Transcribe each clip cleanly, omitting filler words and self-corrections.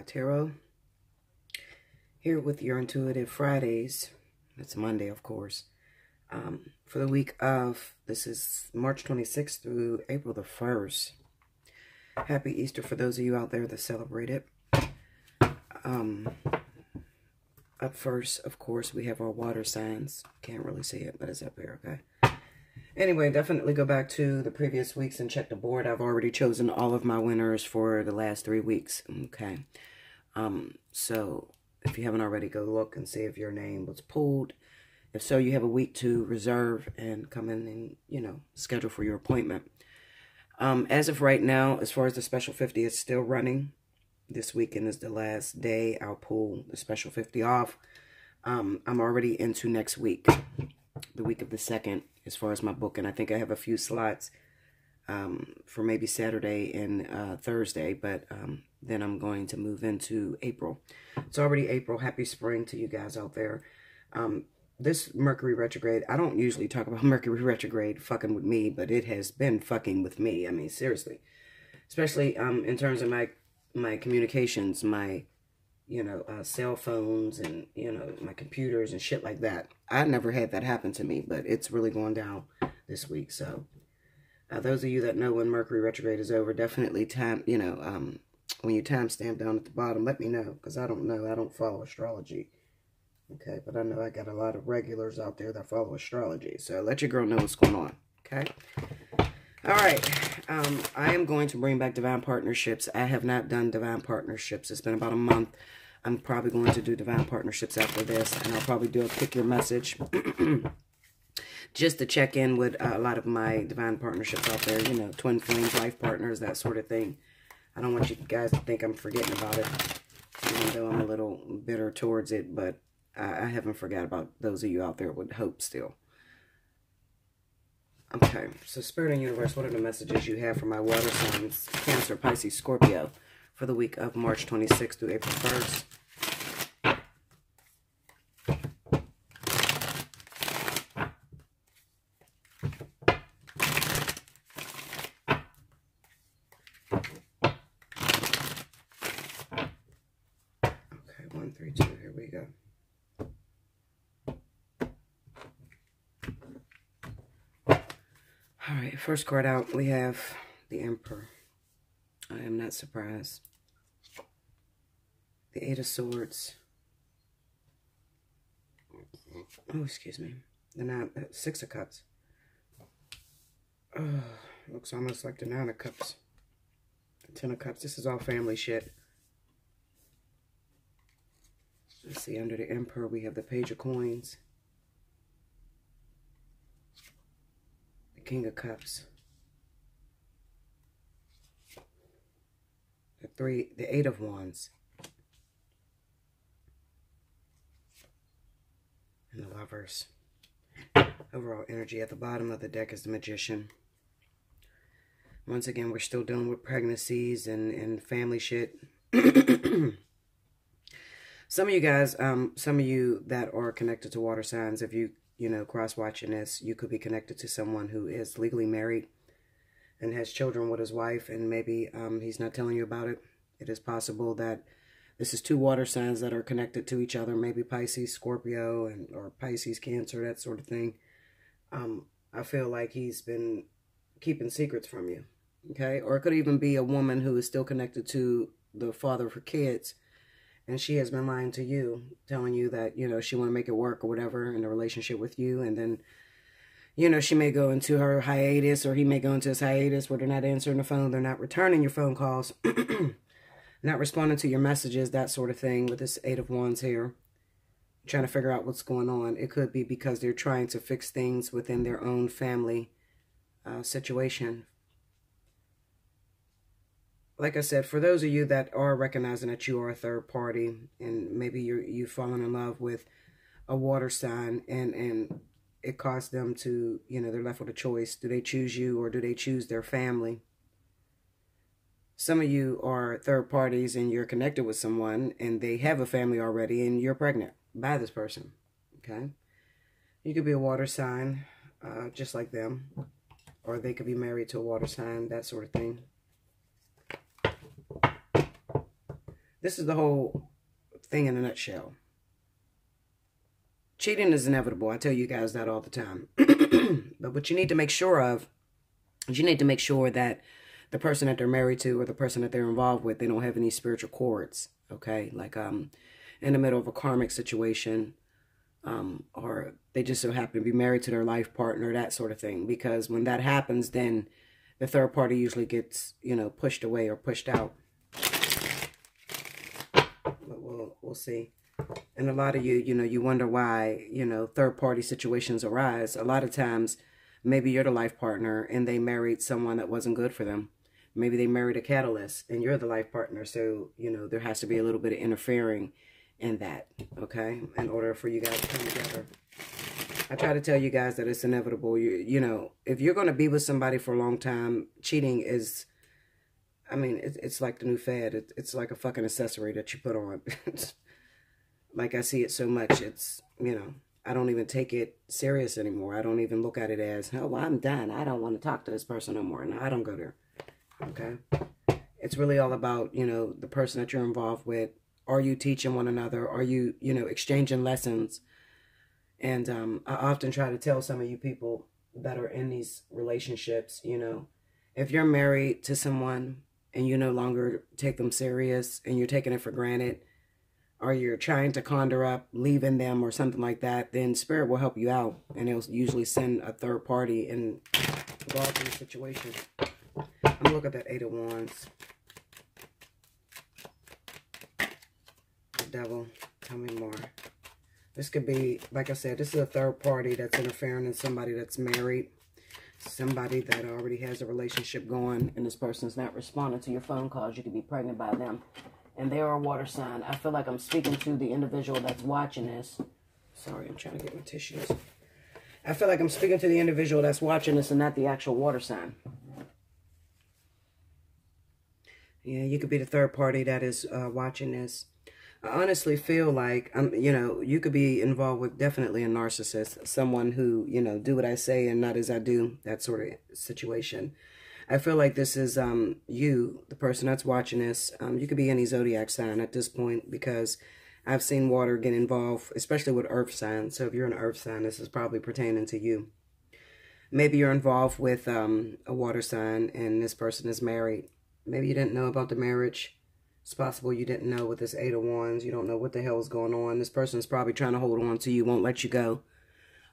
Allseeingeyetarot. Here with your Intuitive Fridays. It's Monday, of course. For the week of, this is March 26th through April the 1st. Happy Easter for those of you out there that celebrate it. Up first, of course, we have our water signs. Can't really see it, but it's up here, okay? Anyway, definitely go back to the previous weeks and check the board. I've already chosen all of my winners for the last 3 weeks, okay? So if you haven't already, go look and see if your name was pulled. If so, you have a week to reserve and come in and, you know, schedule for your appointment. As of right now, as far as the special 50, it's still running. This weekend is the last day. I'll pull the special 50 off. I'm already into next week, the week of the 2nd, as far as my booking. I think I have a few slots for maybe Saturday and Thursday, but then I'm going to move into April. It's already April. Happy spring to you guys out there. This Mercury retrograde, I don't usually talk about Mercury retrograde fucking with me, but it has been fucking with me. I mean, seriously. Especially in terms of my communications, my, you know, cell phones and, you know, my computers and shit like that. I never had that happen to me, but it's really going down this week. So, those of you that know when Mercury retrograde is over, definitely when you timestamp down at the bottom, let me know, because I don't know. I don't follow astrology. Okay, but I know I got a lot of regulars out there that follow astrology. So let your girl know what's going on. Okay. All right. I am going to bring back Divine Partnerships. I have not done Divine Partnerships. It's been about a month. I'm probably going to do Divine Partnerships after this, and I'll probably do a Pick Your Message just to check in with a lot of my Divine Partnerships out there. You know, twin flames, life partners, that sort of thing. I don't want you guys to think I'm forgetting about it, even though I'm a little bitter towards it, but I haven't forgot about those of you out there with hope still. Okay, so Spirit and Universe, what are the messages you have for my water signs, Cancer, Pisces, Scorpio, for the week of March 26th through April 1st? Okay, 1, 3, 2, here we go. All right, first card out, we have the Emperor. I am not surprised. The Eight of Swords. Oh, excuse me. The Six of Cups. Oh, looks almost like the Nine of Cups. The Ten of Cups. This is all family shit. Let's see, under the Emperor, we have the Page of Coins. King of Cups, the Eight of Wands, and the Lovers. Overall energy at the bottom of the deck is the Magician. Once again, we're still dealing with pregnancies and family shit. Some of you guys, some of you that are connected to water signs, if you know, cross-watching this, you could be connected to someone who is legally married and has children with his wife, and maybe he's not telling you about it. It is possible that this is two water signs that are connected to each other, maybe Pisces, Scorpio, or Pisces, Cancer, that sort of thing. I feel like he's been keeping secrets from you, okay? Or it could even be a woman who is still connected to the father of her kids, and she has been lying to you, telling you that, you know, she want to make it work or whatever in a relationship with you. And then, you know, she may go into her hiatus, or he may go into his hiatus where they're not answering the phone. They're not returning your phone calls, not responding to your messages, that sort of thing with this Eight of Wands here. Trying to figure out what's going on. It could be because they're trying to fix things within their own family situation. Like I said, for those of you that are recognizing that you are a third party, and maybe you've fallen in love with a water sign, and it caused them to, you know, they're left with a choice. Do they choose you, or do they choose their family? Some of you are third parties and you're connected with someone and they have a family already and you're pregnant by this person, okay? You could be a water sign, just like them, or they could be married to a water sign, that sort of thing. This is the whole thing in a nutshell. Cheating is inevitable. I tell you guys that all the time. But what you need to make sure of is you need to make sure that the person that they're married to or the person that they're involved with, they don't have any spiritual cords, okay? Like in the middle of a karmic situation, or they just so happen to be married to their life partner, that sort of thing. Because when that happens, then the third party usually gets, you know, pushed away or pushed out. But we'll see. And a lot of you, you know, you wonder why, you know, third party situations arise. A lot of times, maybe you're the life partner and they married someone that wasn't good for them. Maybe they married a catalyst and you're the life partner. So, you know, there has to be a little bit of interfering in that, okay, in order for you guys to come together. I try to tell you guys that it's inevitable. You know, if you're going to be with somebody for a long time, cheating is, I mean, it's like the new fad. It's like a fucking accessory that you put on. Like, I see it so much, it's, you know, I don't even take it serious anymore. I don't even look at it as, oh, well, I'm done. I don't want to talk to this person no more. No, I don't go there, okay? It's really all about, you know, the person that you're involved with. Are you teaching one another? Are you, you know, exchanging lessons? And I often try to tell some of you people that are in these relationships, you know, if you're married to someone and you no longer take them serious and you're taking it for granted, or you're trying to conjure up leaving them or something like that, then Spirit will help you out. And it'll usually send a third party involved in the situation. I'm going to look at that Eight of Wands. The Devil, tell me more. This could be, like I said, this is a third party that's interfering in somebody that's married. Somebody that already has a relationship going and this person's not responding to your phone calls. You could be pregnant by them. And they are a water sign. I feel like I'm speaking to the individual that's watching this. Sorry, I'm trying to get my tissues. I feel like I'm speaking to the individual that's watching this and not the actual water sign. Yeah, you could be the third party that is watching this. I honestly feel like, you know, you could be involved with definitely a narcissist. Someone who, you know, do what I say and not as I do. That sort of situation. I feel like this is you, the person that's watching this. You could be any zodiac sign at this point because I've seen water get involved, especially with earth signs. So if you're an earth sign, this is probably pertaining to you. Maybe you're involved with a water sign and this person is married. Maybe you didn't know about the marriage. It's possible you didn't know with this Eight of Wands. You don't know what the hell is going on. This person is probably trying to hold on to you, won't let you go.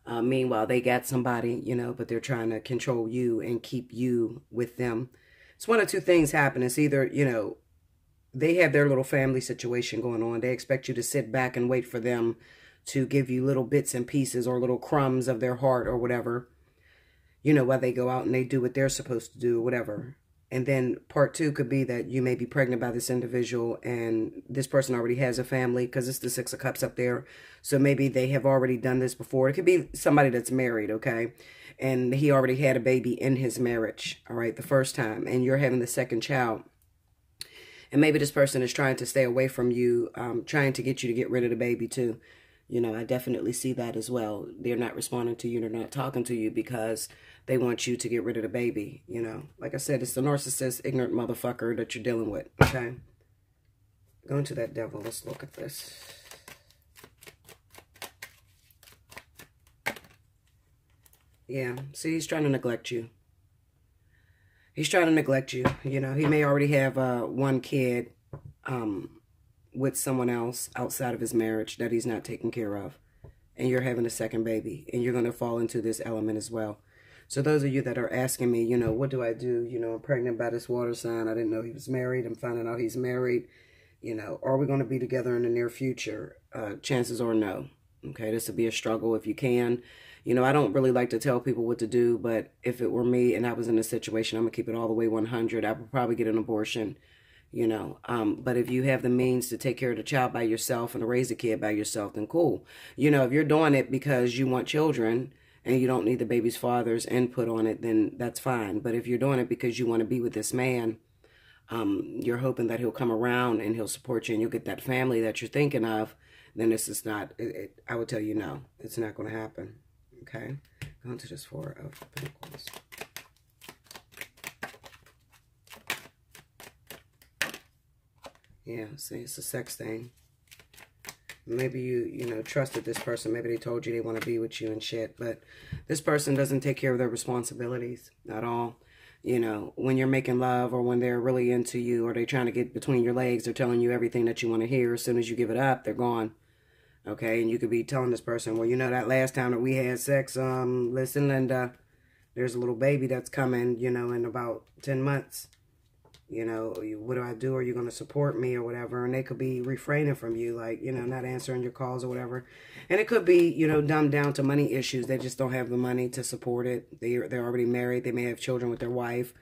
Meanwhile, they got somebody, you know, but they're trying to control you and keep you with them. It's one of two things happen. It's either, you know, they have their little family situation going on. They expect you to sit back and wait for them to give you little bits and pieces or little crumbs of their heart or whatever, you know, while they go out and they do what they're supposed to do or whatever. And then part two could be that you may be pregnant by this individual and this person already has a family because it's the Six of Cups up there. So maybe they have already done this before. It could be somebody that's married, okay? And he already had a baby in his marriage, all right, the first time. And you're having the second child. And maybe this person is trying to stay away from you, trying to get you to get rid of the baby too. You know, I definitely see that as well. They're not responding to you. They're not talking to you because they want you to get rid of the baby, you know. Like I said, it's the narcissist, ignorant motherfucker that you're dealing with, okay? Going to that Devil. Let's look at this. Yeah, see, he's trying to neglect you. He's trying to neglect you. You know, he may already have one kid with someone else outside of his marriage that he's not taking care of. And you're having a second baby. And you're going to fall into this element as well. So those of you that are asking me, you know, what do I do? You know, I'm pregnant by this water sign. I didn't know he was married. I'm finding out he's married. You know, are we going to be together in the near future? Chances are no. Okay, this will be a struggle if you can. You know, I don't really like to tell people what to do, but if it were me and I was in a situation, I'm going to keep it all the way 100. I would probably get an abortion, you know. But if you have the means to take care of the child by yourself and to raise a kid by yourself, then cool. You know, if you're doing it because you want children and you don't need the baby's father's input on it, then that's fine. But if you're doing it because you want to be with this man, you're hoping that he'll come around and he'll support you and you'll get that family that you're thinking of, then this is not, I would tell you no, it's not going to happen. Okay, going to this Four of Pentacles. Yeah, see, it's a sex thing. Maybe you know, trusted this person. Maybe they told you they want to be with you and shit. But this person doesn't take care of their responsibilities at all. You know, when you're making love or when they're really into you or they're trying to get between your legs, they're telling you everything that you want to hear. As soon as you give it up, they're gone. Okay, and you could be telling this person, well, you know, that last time that we had sex, listen, Linda, there's a little baby that's coming, you know, in about 10 months. You know, what do I do? Are you going to support me or whatever? And they could be refraining from you, like, you know, not answering your calls or whatever. And it could be, you know, dumbed down to money issues. They just don't have the money to support it. They're already married. They may have children with their wife.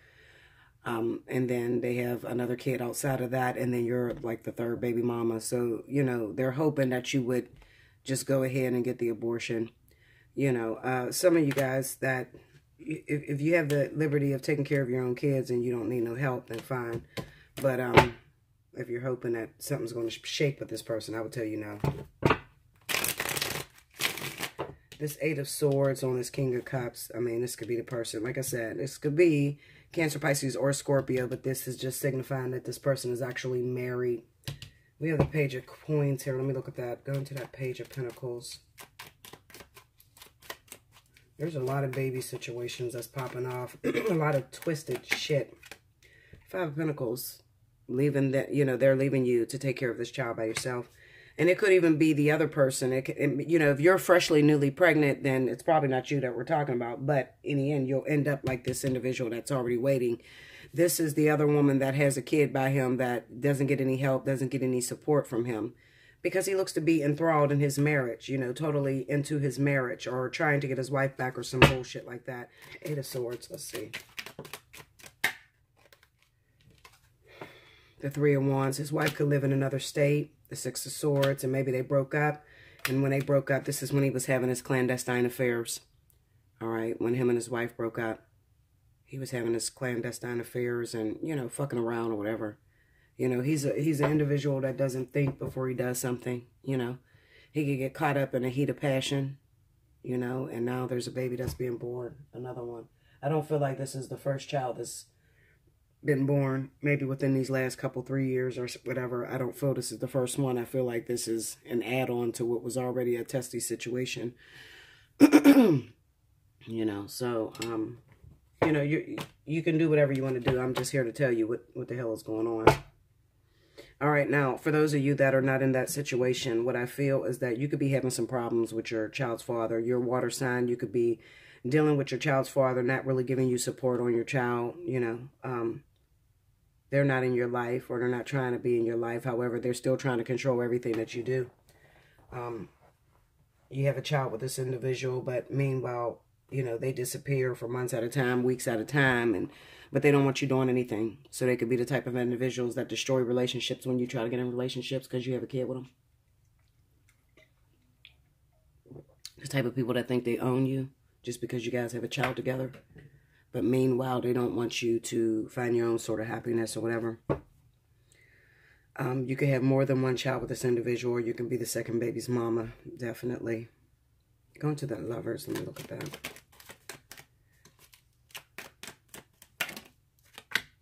And then they have another kid outside of that. And then you're like the third baby mama. So, you know, they're hoping that you would just go ahead and get the abortion. You know, some of you guys that... If you have the liberty of taking care of your own kids and you don't need no help, then fine. But if you're hoping that something's going to shake with this person, I would tell you no. This Eight of Swords on this King of Cups, I mean, this could be the person. Like I said, this could be Cancer, Pisces, or Scorpio, but this is just signifying that this person is actually married. We have the Page of Coins here. Let me look at that. Go into that Page of Pentacles. There's a lot of baby situations that's popping off. A lot of twisted shit. Five of Pentacles. Leaving that, you know, they're leaving you to take care of this child by yourself. And it could even be the other person. You know, if you're freshly, newly pregnant, then it's probably not you that we're talking about. But in the end, you'll end up like this individual that's already waiting. This is the other woman that has a kid by him that doesn't get any help, doesn't get any support from him. Because he looks to be enthralled in his marriage, you know, totally into his marriage or trying to get his wife back or some bullshit like that. Eight of Swords, let's see. The Three of Wands, his wife could live in another state. The Six of Swords, and maybe they broke up. And when they broke up, this is when he was having his clandestine affairs. All right, when him and his wife broke up, he was having his clandestine affairs and, you know, fucking around or whatever. You know, he's an individual that doesn't think before he does something, you know. He could get caught up in a heat of passion, you know, and now there's a baby that's being born, another one. I don't feel like this is the first child that's been born, maybe within these last couple, 3 years or whatever. I don't feel this is the first one. I feel like this is an add-on to what was already a testy situation. You know, so, you know, you can do whatever you want to do. I'm just here to tell you what the hell is going on. All right, now, for those of you that are not in that situation, what I feel is that you could be having some problems with your child's father. Your water sign, you could be dealing with your child's father, not really giving you support on your child, you know. They're not in your life, or they're not trying to be in your life. However, they're still trying to control everything that you do. You have a child with this individual, but meanwhile, you know, they disappear for months at a time, weeks at a time, but they don't want you doing anything. So they could be the type of individuals that destroy relationships when you try to get in relationships because you have a kid with them. The type of people that think they own you just because you guys have a child together. But meanwhile, they don't want you to find your own sort of happiness or whatever. You could have more than one child with this individual, or you can be the second baby's mama, definitely. Go into the Lovers. Let me look at that.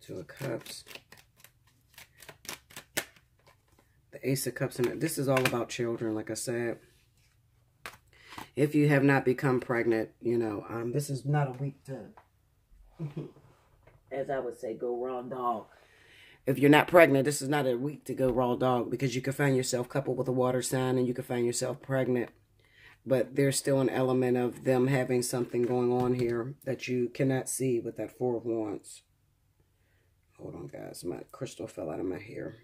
Two of Cups. The Ace of Cups. And this is all about children, like I said. If you have not become pregnant, you know, this is not a week to, as I would say, go raw dog. If you're not pregnant, this is not a week to go raw dog, because you can find yourself coupled with a water sign and you can find yourself pregnant. But there's still an element of them having something going on here that you cannot see with that Four of Wands. Hold on, guys. My crystal fell out of my hair.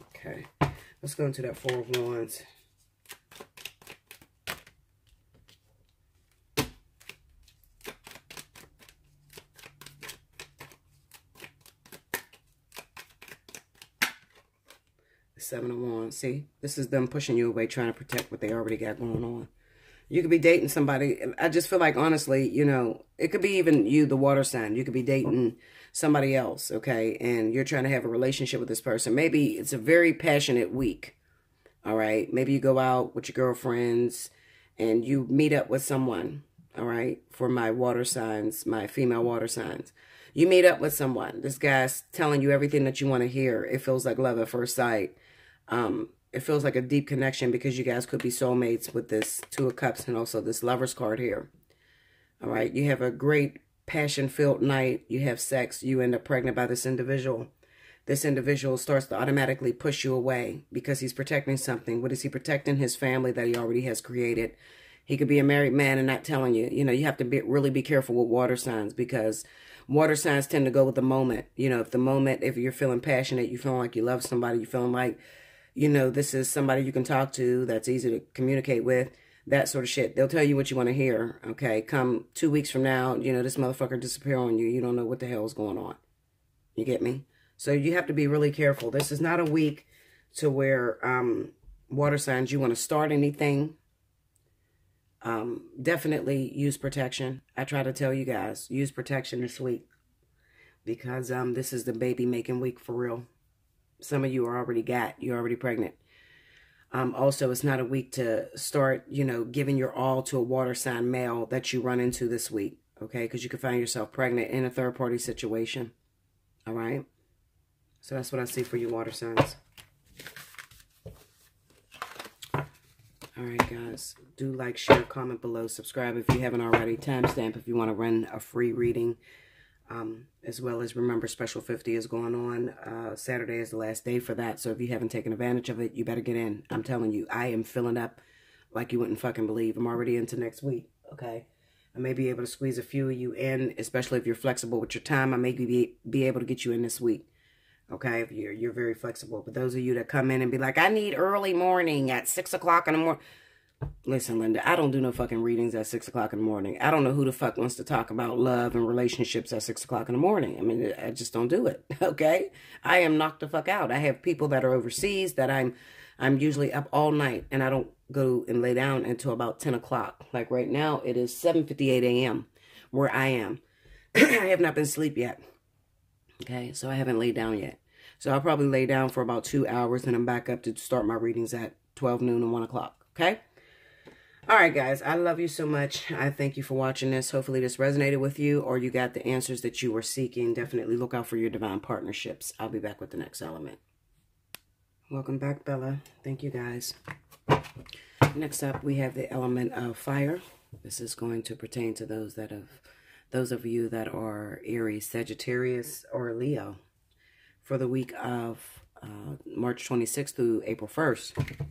Okay. Let's go into that Four of Wands. Seven of Wands. See, this is them pushing you away, trying to protect what they already got going on. You could be dating somebody. I just feel like, honestly, you know, it could be even you, the water sign. You could be dating somebody else, okay? And you're trying to have a relationship with this person. Maybe it's a very passionate week, all right? Maybe you go out with your girlfriends and you meet up with someone, all right? For my water signs, my female water signs. You meet up with someone. This guy's telling you everything that you want to hear. It feels like love at first sight. It feels like a deep connection because you guys could be soulmates with this Two of Cups and also this Lover's card here. All right. You have a great passion-filled night. You have sex. You end up pregnant by this individual. This individual starts to automatically push you away because he's protecting something. What is he protecting? His family that he already has created. He could be a married man and not telling you. You know, you have to really be careful with water signs because water signs tend to go with the moment. You know, if you're feeling passionate, you feeling like you love somebody, you feeling like, you know, this is somebody you can talk to, that's easy to communicate with, that sort of shit. They'll tell you what you want to hear, okay? Come 2 weeks from now, you know, this motherfucker disappear on you. You don't know what the hell is going on. You get me? So you have to be really careful. This is not a week to where water signs, you want to start anything. Definitely use protection. I try to tell you guys, use protection this week because this is the baby making week for real. Some of you are you're already pregnant. Also, it's not a week to start, you know, giving your all to a water sign male that you run into this week, okay? Because you could find yourself pregnant in a third-party situation, all right? So that's what I see for you water signs. All right, guys. Do like, share, comment below, subscribe if you haven't already. Timestamp if you want to run a free reading. As well as remember, Special 50 is going on. Saturday is the last day for that. So if you haven't taken advantage of it, you better get in. I'm telling you, I am filling up like you wouldn't fucking believe. I'm already into next week, okay? I may be able to squeeze a few of you in, especially if you're flexible with your time. I may be able to get you in this week. Okay, if you're very flexible. But those of you that come in and be like, I need early morning at 6 o'clock in the morning. Listen, Linda, I don't do no fucking readings at 6 o'clock in the morning. I don't know who the fuck wants to talk about love and relationships at 6 o'clock in the morning. I mean, I just don't do it, okay? I am knocked the fuck out. I have people that are overseas that I'm usually up all night, and I don't go and lay down until about 10 o'clock. Like right now, it is 7:58 a.m. where I am. I have not been asleep yet, okay? So I haven't laid down yet. So I'll probably lay down for about 2 hours, and I'm back up to start my readings at 12 noon and 1 o'clock, okay? All right, guys, I love you so much. I thank you for watching this. Hopefully this resonated with you or you got the answers that you were seeking. Definitely look out for your divine partnerships. I'll be back with the next element. Welcome back, Bella. Thank you, guys. Next up, we have the element of fire. This is going to pertain to those of you that are Aries, Sagittarius, or Leo for the week of March 26th through April 1st.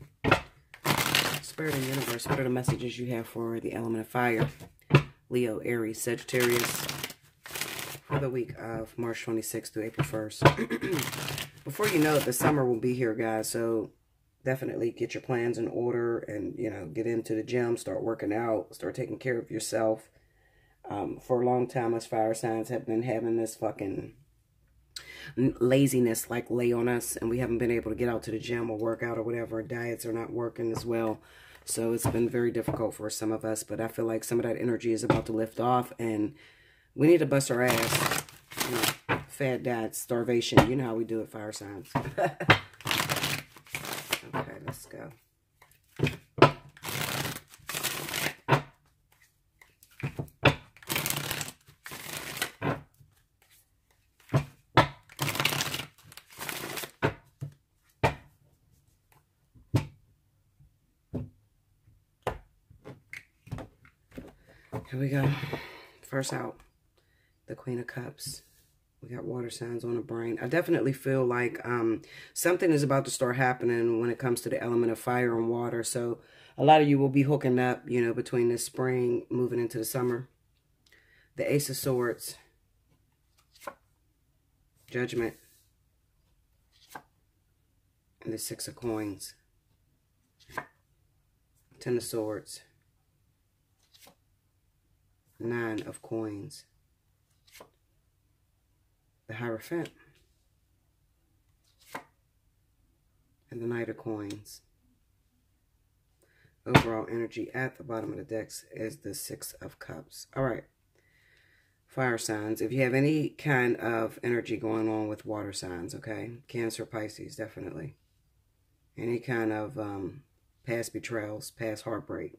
Spirit and universe, what are the messages you have for the element of fire? Leo, Aries, Sagittarius for the week of March 26th through April 1st. Before you know it, the summer will be here, guys. So definitely get your plans in order and, you know, get into the gym, start working out, start taking care of yourself. For a long time, us fire signs have been having this fucking laziness like lay on us, and we haven't been able to get out to the gym or work out or whatever. Diets are not working as well, so it's been very difficult for some of us, but I feel like some of that energy is about to lift off, and we need to bust our ass. You know, fad diet, starvation, you know how we do it, fire signs. Okay, let's go. Here we go. First out, the Queen of Cups. We got water signs on the brain. I definitely feel like something is about to start happening when it comes to the element of fire and water. So a lot of you will be hooking up, you know, between this spring, moving into the summer. The Ace of Swords. Judgment. And the Six of Coins. Ten of Swords. Nine of Coins. The Hierophant. And the Knight of Coins. Overall energy at the bottom of the decks is the Six of Cups. All right. Fire signs. If you have any kind of energy going on with water signs, okay? Cancer, Pisces, definitely. Any kind of past betrayals, past heartbreak.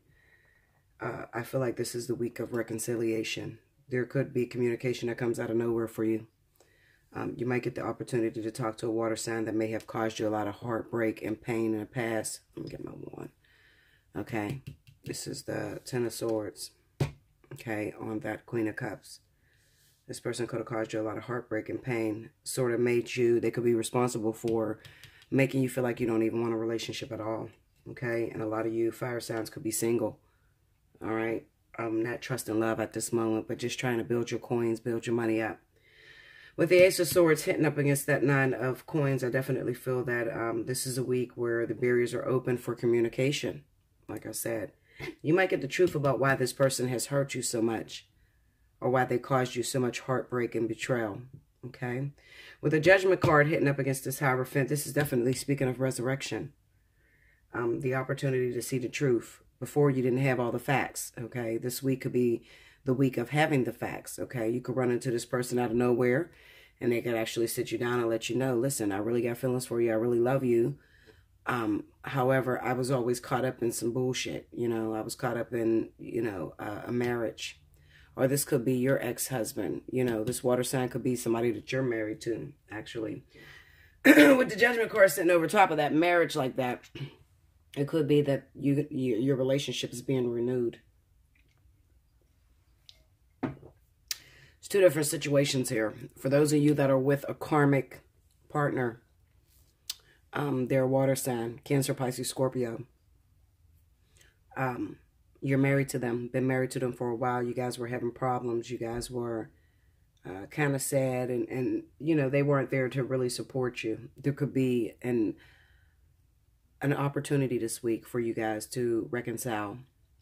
I feel like this is the week of reconciliation. There could be communication that comes out of nowhere for you. You might get the opportunity to talk to a water sign that may have caused you a lot of heartbreak and pain in the past. Let me get my wand. Okay. This is the Ten of Swords. Okay. On that Queen of Cups. This person could have caused you a lot of heartbreak and pain. Sort of made you, they could be responsible for making you feel like you don't even want a relationship at all. Okay. And a lot of you fire signs could be single. All right. Not trusting love at this moment, but just trying to build your coins, build your money up. With the Ace of Swords hitting up against that Nine of Coins, I definitely feel that this is a week where the barriers are open for communication. Like I said, you might get the truth about why this person has hurt you so much, or why they caused you so much heartbreak and betrayal. Okay? With the Judgment card hitting up against this Hierophant, this is definitely speaking of resurrection. The opportunity to see the truth. Before, you didn't have all the facts. Okay? This week could be the week of having the facts. Okay? You could run into this person out of nowhere, and they could actually sit you down and let you know, listen, I really got feelings for you. I really love you. However, I was always caught up in some bullshit. You know, I was caught up in, you know, a marriage. Or this could be your ex-husband. You know, this water sign could be somebody that you're married to, actually. With the Judgment card sitting over top of that marriage like that, it could be that your relationship is being renewed. There's two different situations here. For those of you that are with a karmic partner, they're a water sign, Cancer, Pisces, Scorpio. You're married to them, been married to them for a while. You guys were having problems. You guys were kind of sad, and you know, they weren't there to really support you. There could be an opportunity this week for you guys to reconcile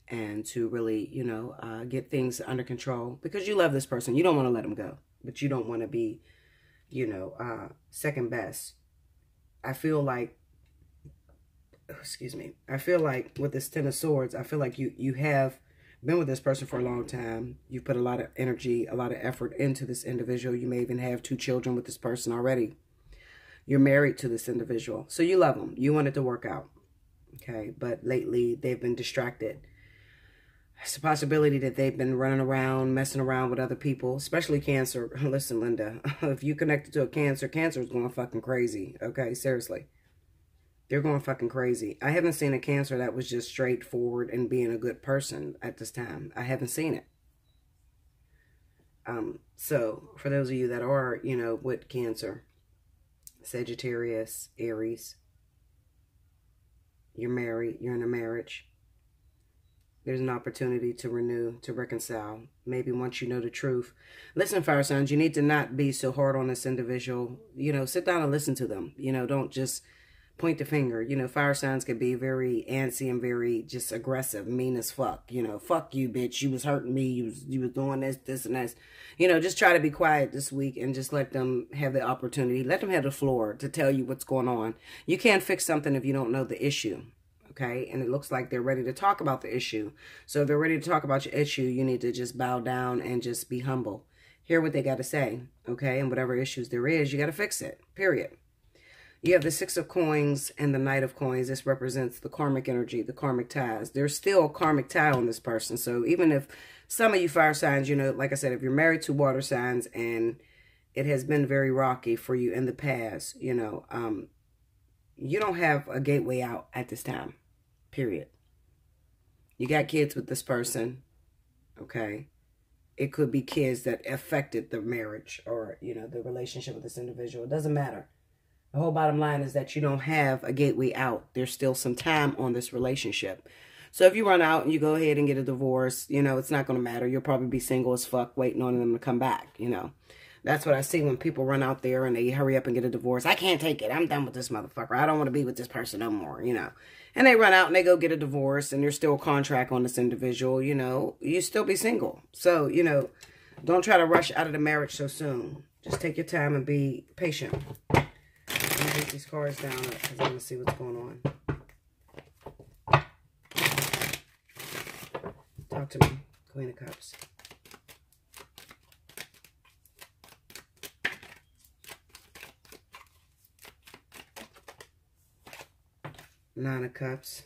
and to really, you know, get things under control, because you love this person. You don't want to let them go, but you don't want to be, you know, second best. I feel like, excuse me, I feel like with this Ten of Swords, I feel like you have been with this person for a long time. You put a lot of energy, a lot of effort into this individual. You may even have 2 children with this person already. You're married to this individual. So you love them. You want it to work out. Okay. But lately they've been distracted. It's a possibility that they've been running around, messing around with other people, especially Cancer. Listen, Linda, if you connected to a Cancer, Cancer is going fucking crazy. Okay. Seriously. They're going fucking crazy. I haven't seen a Cancer that was just straightforward and being a good person at this time. I haven't seen it. So for those of you that are, you know, with Cancer, Sagittarius, Aries, you're married, you're in a marriage. There's an opportunity to renew, to reconcile. Maybe once you know the truth. Listen, fire signs, you need to not be so hard on this individual. You know, sit down and listen to them. You know, don't just point the finger. You know, fire signs can be very antsy and very just aggressive, mean as fuck. You know, fuck you, bitch. You was hurting me. You was doing this, and that. You know, just try to be quiet this week and just let them have the opportunity. Let them have the floor to tell you what's going on. You can't fix something if you don't know the issue. Okay, and it looks like they're ready to talk about the issue. So if they're ready to talk about your issue, you need to just bow down and just be humble. Hear what they got to say, okay? And whatever issues there is, you got to fix it, period. You have the Six of Coins and the Knight of Coins. This represents the karmic energy, the karmic ties. There's still a karmic tie on this person. So even if some of you fire signs, you know, like I said, if you're married to water signs and it has been very rocky for you in the past, you know, you don't have a gateway out at this time. Period. You got kids with this person, okay? It could be kids that affected the marriage or, you know, the relationship with this individual. It doesn't matter. The whole bottom line is that you don't have a gateway out. There's still some time on this relationship. So if you run out and you go ahead and get a divorce, you know, it's not going to matter. You'll probably be single as fuck waiting on them to come back, you know. That's what I see when people run out there and they hurry up and get a divorce. I can't take it. I'm done with this motherfucker. I don't want to be with this person no more, you know. And they run out and they go get a divorce and there's still a contract on this individual, you know. You still be single. So, you know, don't try to rush out of the marriage so soon. Just take your time and be patient. I'm going to take these cards down because I want to see what's going on. Talk to me, Queen of Cups. Nine of Cups.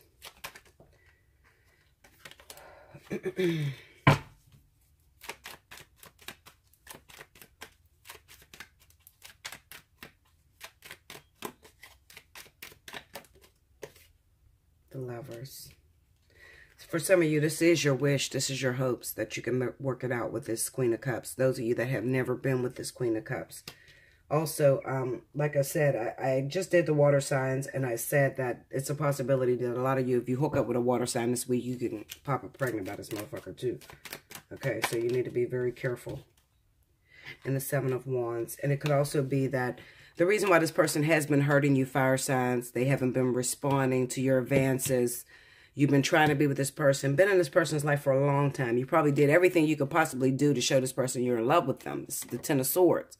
The Lovers. For some of you, this is your wish. This is your hopes that you can work it out with this Queen of Cups. Those of you that have never been with this Queen of Cups. Also, like I said, I just did the water signs, and I said that it's a possibility that a lot of you, if you hook up with a water sign this week, you can pop up pregnant by this motherfucker too. Okay, so you need to be very careful. And the Seven of Wands. And it could also be that the reason why this person has been hurting you, fire signs, they haven't been responding to your advances. You've been trying to be with this person, been in this person's life for a long time. You probably did everything you could possibly do to show this person you're in love with them. This is the Ten of Swords.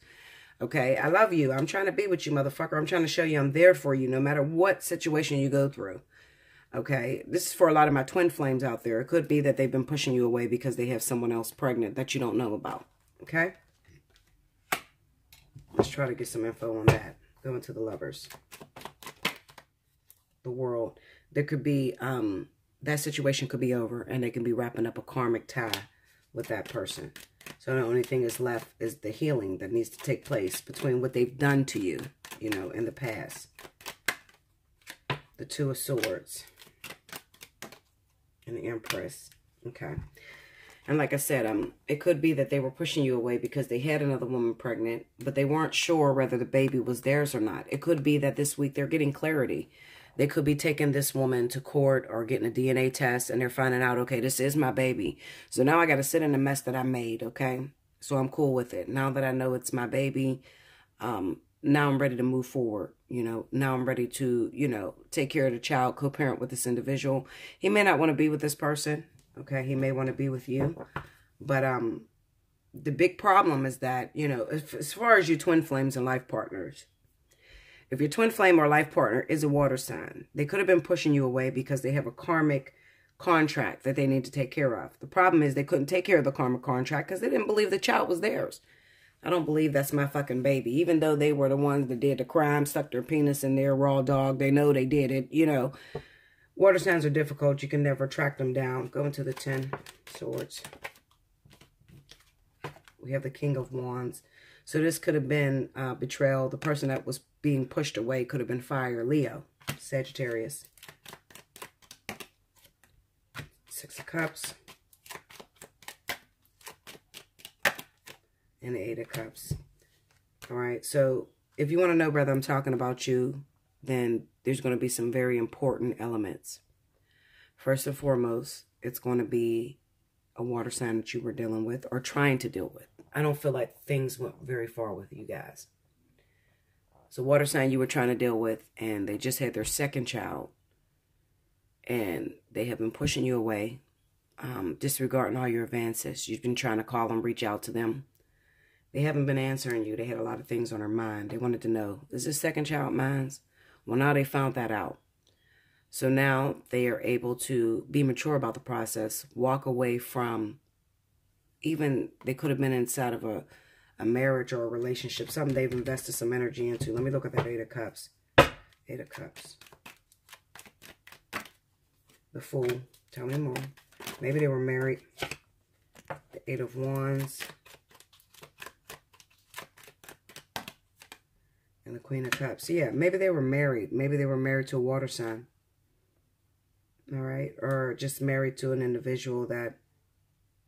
Okay, I love you. I'm trying to be with you, motherfucker. I'm trying to show you I'm there for you no matter what situation you go through. Okay, this is for a lot of my twin flames out there. It could be that they've been pushing you away because they have someone else pregnant that you don't know about. Okay? Let's try to get some info on that. Go into the Lovers. The World. There could be, that situation could be over and they can be wrapping up a karmic tie with that person. So the only thing that's left is the healing that needs to take place between what they've done to you, you know, in the past. The Two of Swords. And the Empress. Okay. And like I said, it could be that they were pushing you away because they had another woman pregnant, but they weren't sure whether the baby was theirs or not. It could be that this week they're getting clarity. They could be taking this woman to court or getting a DNA test, and they're finding out, okay, this is my baby. So now I got to sit in the mess that I made, okay? So I'm cool with it. Now that I know it's my baby, now I'm ready to move forward, you know. Now I'm ready to, you know, take care of the child, co-parent with this individual. He may not want to be with this person. Okay, he may want to be with you. But the big problem is that, you know, as far as your twin flames and life partners, if your twin flame or life partner is a water sign, they could have been pushing you away because they have a karmic contract that they need to take care of. The problem is they couldn't take care of the karmic contract because they didn't believe the child was theirs. I don't believe that's my fucking baby. Even though they were the ones that did the crime, stuck their penis in their raw dog, they know they did it, you know. Water signs are difficult. You can never track them down. Go into the Ten Swords. We have the King of Wands. So this could have been betrayal. The person that was being pushed away could have been fire. Leo. Sagittarius. Six of Cups. And the Eight of Cups. All right. So if you want to know whether I'm talking about you, then there's going to be some very important elements. First and foremost, it's going to be a water sign that you were dealing with or trying to deal with. I don't feel like things went very far with you guys. So water sign you were trying to deal with, and they just had their second child, and they have been pushing you away, disregarding all your advances. You've been trying to call them, reach out to them. They haven't been answering you. They had a lot of things on their mind. They wanted to know, is this second child mine? Well, now they found that out. So now they are able to be mature about the process, walk away from, even they could have been inside of a marriage or a relationship, something they've invested some energy into. Let me look at that Eight of Cups. Eight of Cups. The Fool. Tell me more. Maybe they were married. The Eight of Wands. And the Queen of Cups. Yeah, maybe they were married. Maybe they were married to a water sign. All right. Or just married to an individual that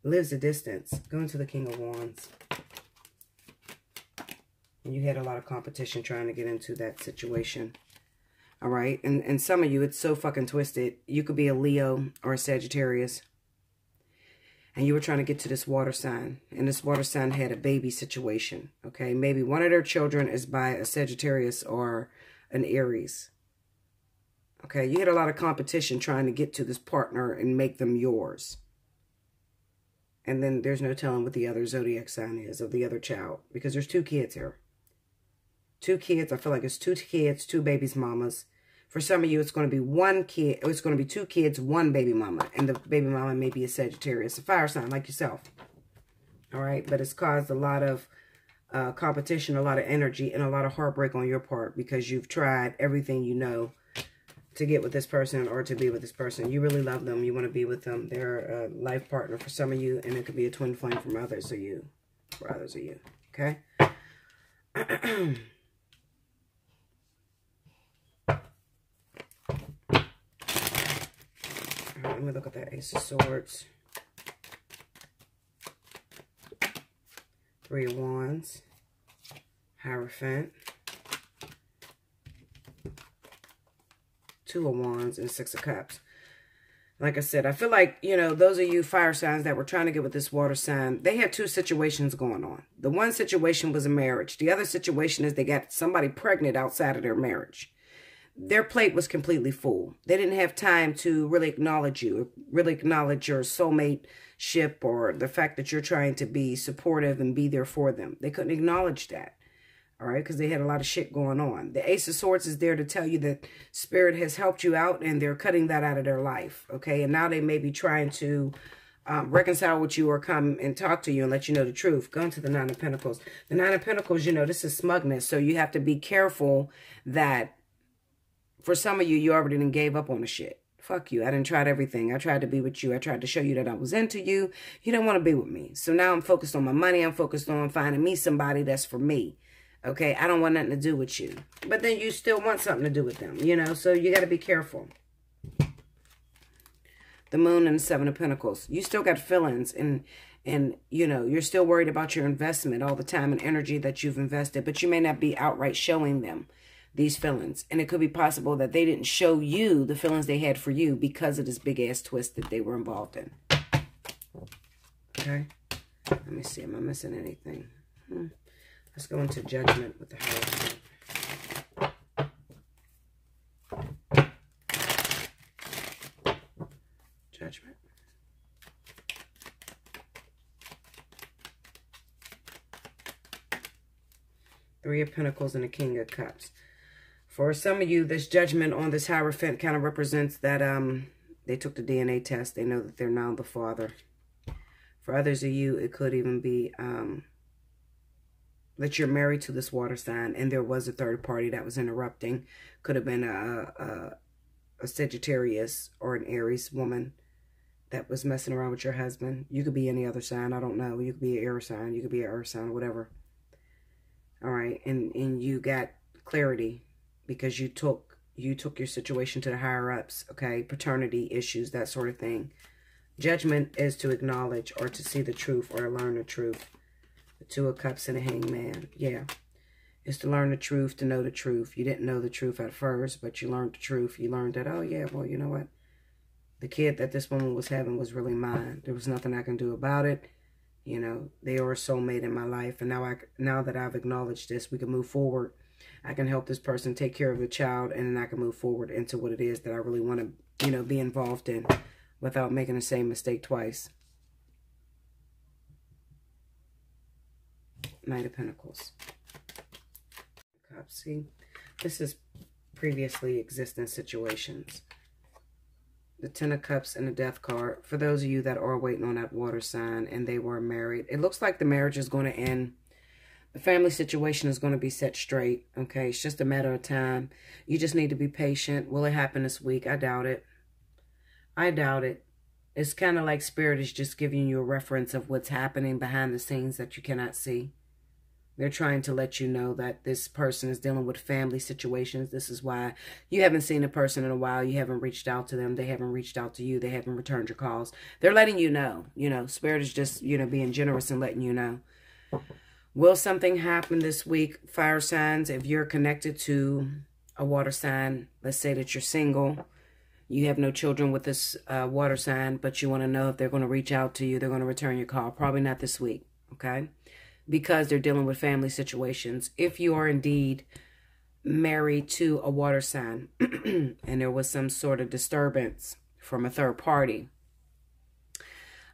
lives a distance. Going to the King of Wands. And you had a lot of competition trying to get into that situation. All right. And some of you, it's so fucking twisted. You could be a Leo or a Sagittarius. And you were trying to get to this water sign. And this water sign had a baby situation. Okay. Maybe one of their children is by a Sagittarius or an Aries. Okay. You had a lot of competition trying to get to this partner and make them yours. And then there's no telling what the other zodiac sign is of the other child. Because there's two kids here. Two kids. I feel like it's two kids, two babies' mamas. For some of you, it's going to be one kid. It's going to be two kids, one baby mama. And the baby mama may be a Sagittarius, a fire sign like yourself. All right. But it's caused a lot of competition, a lot of energy, and a lot of heartbreak on your part. Because you've tried everything you know to get with this person or to be with this person. You really love them. You want to be with them. They're a life partner for some of you. And it could be a twin flame from others of you. For others of you. Okay. All right, let me look at that Ace of Swords. 3 of Wands. Hierophant. 2 of Wands and 6 of Cups. Like I said, I feel like, you know, those of you fire signs that were trying to get with this water sign, they had 2 situations going on. The one situation was a marriage. The other situation is they got somebody pregnant outside of their marriage. Their plate was completely full. They didn't have time to really acknowledge you, really acknowledge your soulmate-ship or the fact that you're trying to be supportive and be there for them. They couldn't acknowledge that. All right, because they had a lot of shit going on. The Ace of Swords is there to tell you that Spirit has helped you out and they're cutting that out of their life, okay? And now they may be trying to reconcile with you or come and talk to you and let you know the truth. Going to the 9 of Pentacles. The 9 of Pentacles, you know, this is smugness. So you have to be careful that for some of you, you already done gave up on the shit. Fuck you. I done tried everything. I tried to be with you. I tried to show you that I was into you. You don't want to be with me. So now I'm focused on my money. I'm focused on finding me somebody that's for me. Okay, I don't want nothing to do with you. But then you still want something to do with them, you know? So you got to be careful. The Moon and the 7 of Pentacles. You still got feelings and you know, you're still worried about your investment, all the time and energy that you've invested. But you may not be outright showing them these feelings. And it could be possible that they didn't show you the feelings they had for you because of this big-ass twist that they were involved in. Okay? Let me see. Am I missing anything? Let's go into Judgment with the Hierophant. Judgment. Three of Pentacles and the King of Cups. For some of you, this Judgment on this Hierophant kind of represents that they took the DNA test. They know that they're now the father. For others of you, it could even be that you're married to this water sign and there was a third party that was interrupting. Could have been a Sagittarius or an Aries woman that was messing around with your husband. You could be any other sign. I don't know. You could be an air sign. You could be an earth sign, whatever. All right. And you got clarity because you took your situation to the higher ups. Okay. Paternity issues, that sort of thing. Judgment is to acknowledge or to see the truth or learn the truth. The 2 of Cups and the Hangman. Yeah. It's to learn the truth, to know the truth. You didn't know the truth at first, but you learned the truth. You learned that, oh, yeah, well, you know what? The kid that this woman was having was really mine. There was nothing I can do about it. You know, they are a soulmate in my life. And now that I've acknowledged this, we can move forward. I can help this person take care of the child, and then I can move forward into what it is that I really want to, you know, be involved in without making the same mistake twice. Knight of Pentacles. Cups. See, this is previously existing situations. The 10 of Cups and the Death card. For those of you that are waiting on that water sign and they were married, it looks like the marriage is going to end. The family situation is going to be set straight. Okay, it's just a matter of time. You just need to be patient. Will it happen this week? I doubt it. I doubt it. It's kind of like Spirit is just giving you a reference of what's happening behind the scenes that you cannot see. They're trying to let you know that this person is dealing with family situations. This is why you haven't seen a person in a while. You haven't reached out to them. They haven't reached out to you. They haven't returned your calls. They're letting you know. You know, Spirit is just, you know, being generous and letting you know. Will something happen this week, fire signs? If you're connected to a water sign, let's say that you're single. You have no children with this water sign, but you want to know if they're going to reach out to you. They're going to return your call. Probably not this week, okay? Because they're dealing with family situations. If you are indeed married to a water sign and there was some sort of disturbance from a third party,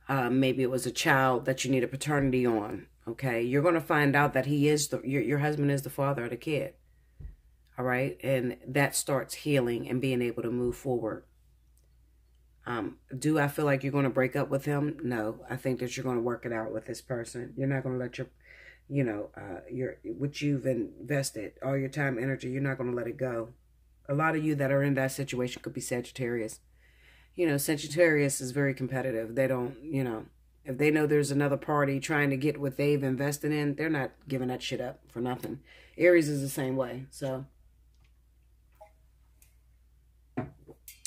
maybe it was a child that you need a paternity on, okay? You're going to find out that he is your husband is the father of the kid, all right? And that starts healing and being able to move forward. Do I feel like you're going to break up with him? No. I think that you're going to work it out with this person. You're not going to let your, you know, what you've invested, all your time, energy, you're not going to let it go. A lot of you that are in that situation could be Sagittarius. You know, Sagittarius is very competitive. They don't, you know, if they know there's another party trying to get what they've invested in, they're not giving that shit up for nothing. Aries is the same way. So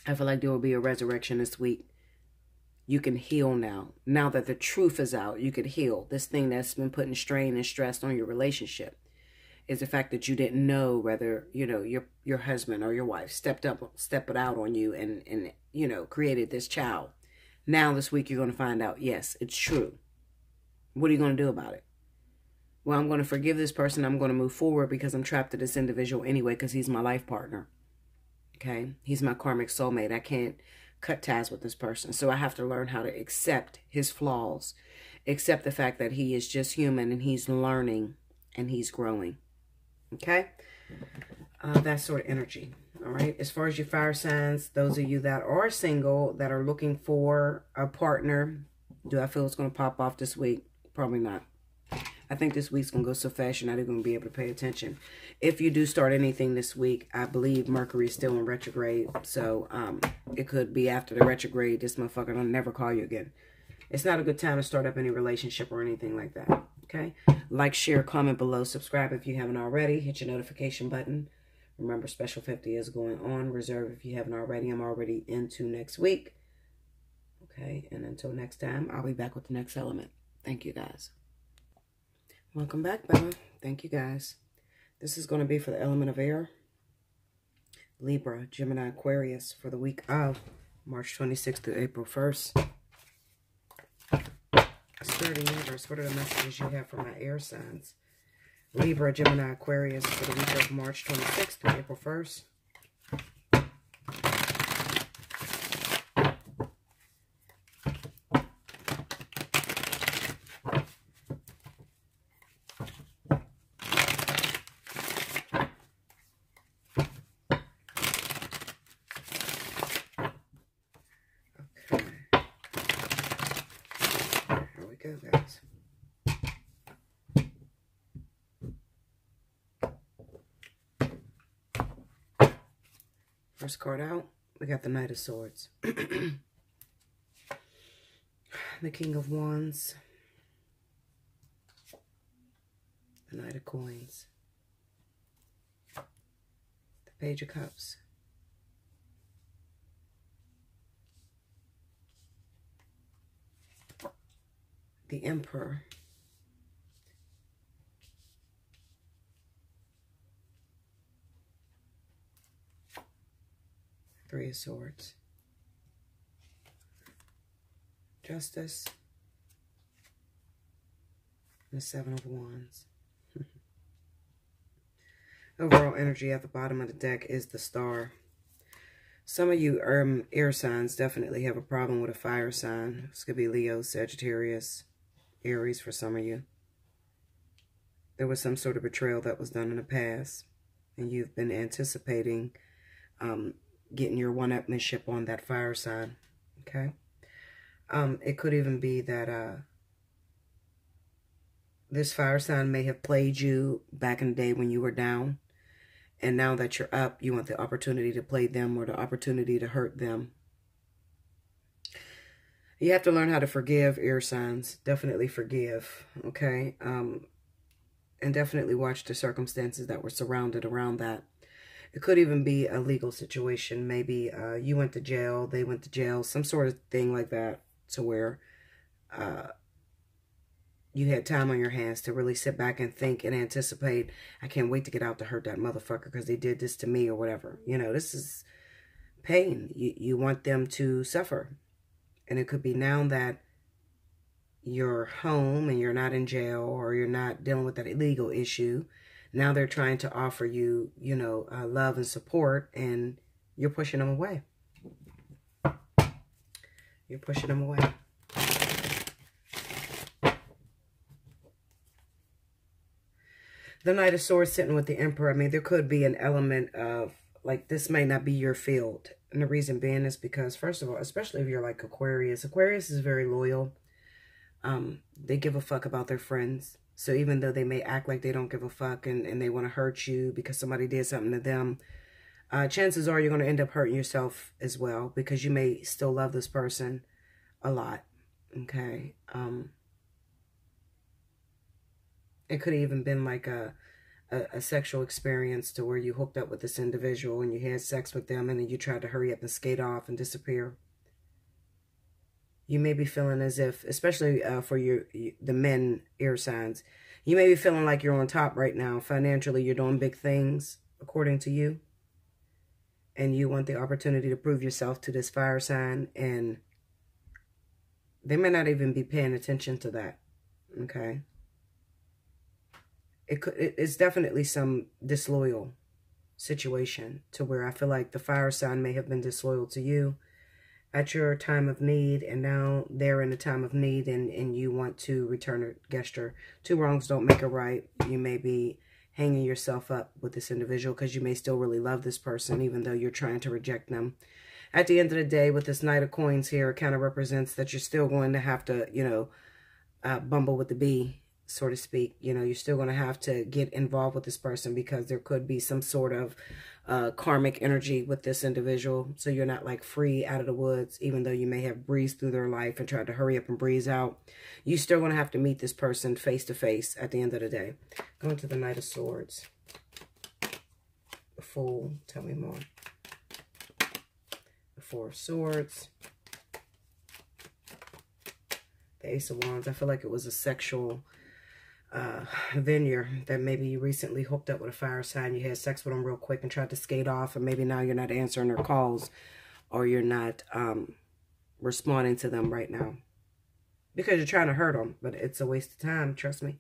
I feel like there will be a resurrection this week. You can heal now. Now that the truth is out, you can heal. This thing that's been putting strain and stress on your relationship is the fact that you didn't know whether, you know, your husband or your wife stepped out on you and you know, created this child. Now this week you're going to find out, yes, it's true. What are you going to do about it? Well, I'm going to forgive this person. I'm going to move forward because I'm trapped to this individual anyway because he's my life partner. Okay? He's my karmic soulmate. I can't cut ties with this person. So I have to learn how to accept his flaws. Accept the fact that he is just human and he's learning and he's growing. Okay? That sort of energy. All right? As far as your fire signs, those of you that are single, that are looking for a partner, do I feel it's going to pop off this week? Probably not. I think this week's going to go so fast you're not even going to be able to pay attention. If you do start anything this week, I believe Mercury is still in retrograde. So it could be after the retrograde, this motherfucker will never call you again. It's not a good time to start up any relationship or anything like that. Okay? Like, share, comment below. Subscribe if you haven't already. Hit your notification button. Remember, Special 50 is going on. Reserve if you haven't already. I'm already into next week. Okay? And until next time, I'll be back with the next element. Thank you, guys. Welcome back, Bella. Thank you, guys. This is going to be for the element of air. Libra, Gemini, Aquarius for the week of March 26th to April 1st. Spirit Universe, what are the messages you have for my air signs? Libra, Gemini, Aquarius for the week of March 26th to April 1st. Guys. First card out, we got the Knight of Swords. The King of Wands. The Knight of Coins. The Page of Cups. The Emperor. Three of Swords. Justice. And the Seven of Wands. Overall energy at the bottom of the deck is the Star. Some of you air signs definitely have a problem with a fire sign. This could be Leo, Sagittarius, Aries for some of you. There was some sort of betrayal that was done in the past, and you've been anticipating getting your one-upmanship on that fire sign, okay? It could even be that this fire sign may have played you back in the day when you were down, and now that you're up, you want the opportunity to play them or the opportunity to hurt them. You have to learn how to forgive, air signs. Definitely forgive, okay? And definitely watch the circumstances that were surrounded around that. It could even be a legal situation. Maybe you went to jail, they went to jail, some sort of thing like that, to where you had time on your hands to really sit back and think and anticipate, I can't wait to get out to hurt that motherfucker because they did this to me or whatever. You know, this is pain. You want them to suffer. And it could be now that you're home and you're not in jail or you're not dealing with that illegal issue. Now they're trying to offer you, you know, love and support, and you're pushing them away. You're pushing them away. The Knight of Swords sitting with the Emperor. I mean, there could be an element of, like, this may not be your field. And the reason being is because, first of all, especially if you're like Aquarius. Aquarius is very loyal. They give a fuck about their friends. So even though they may act like they don't give a fuck and they want to hurt you because somebody did something to them, chances are you're going to end up hurting yourself as well because you may still love this person a lot. Okay. It could have even been like a a sexual experience to where you hooked up with this individual and you had sex with them and then you tried to hurry up and skate off and disappear. You may be feeling as if, especially for the men air signs, you may be feeling like you're on top right now. Financially, you're doing big things, according to you. And you want the opportunity to prove yourself to this fire sign. And they may not even be paying attention to that. Okay? It's definitely some disloyal situation to where I feel like the fire sign may have been disloyal to you at your time of need, and now they're in a time of need, and you want to return a gesture. Two wrongs don't make a right. You may be hanging yourself up with this individual because you may still really love this person, even though you're trying to reject them. At the end of the day, with this Knight of Coins here, it kind of represents that you're still going to have to, you know, bumble with the bee, so to speak. You know, you're still going to have to get involved with this person because there could be some sort of karmic energy with this individual. So you're not like free out of the woods, even though you may have breezed through their life and tried to hurry up and breeze out. You're still going to have to meet this person face to face at the end of the day. Going to the Knight of Swords. The Fool. Tell me more. The Four of Swords. The Ace of Wands. I feel like it was a sexual vineyard that maybe you recently hooked up with a fire sign. You had sex with them real quick and tried to skate off, and maybe now you're not answering their calls, or you're not responding to them right now because you're trying to hurt them. But it's a waste of time, trust me,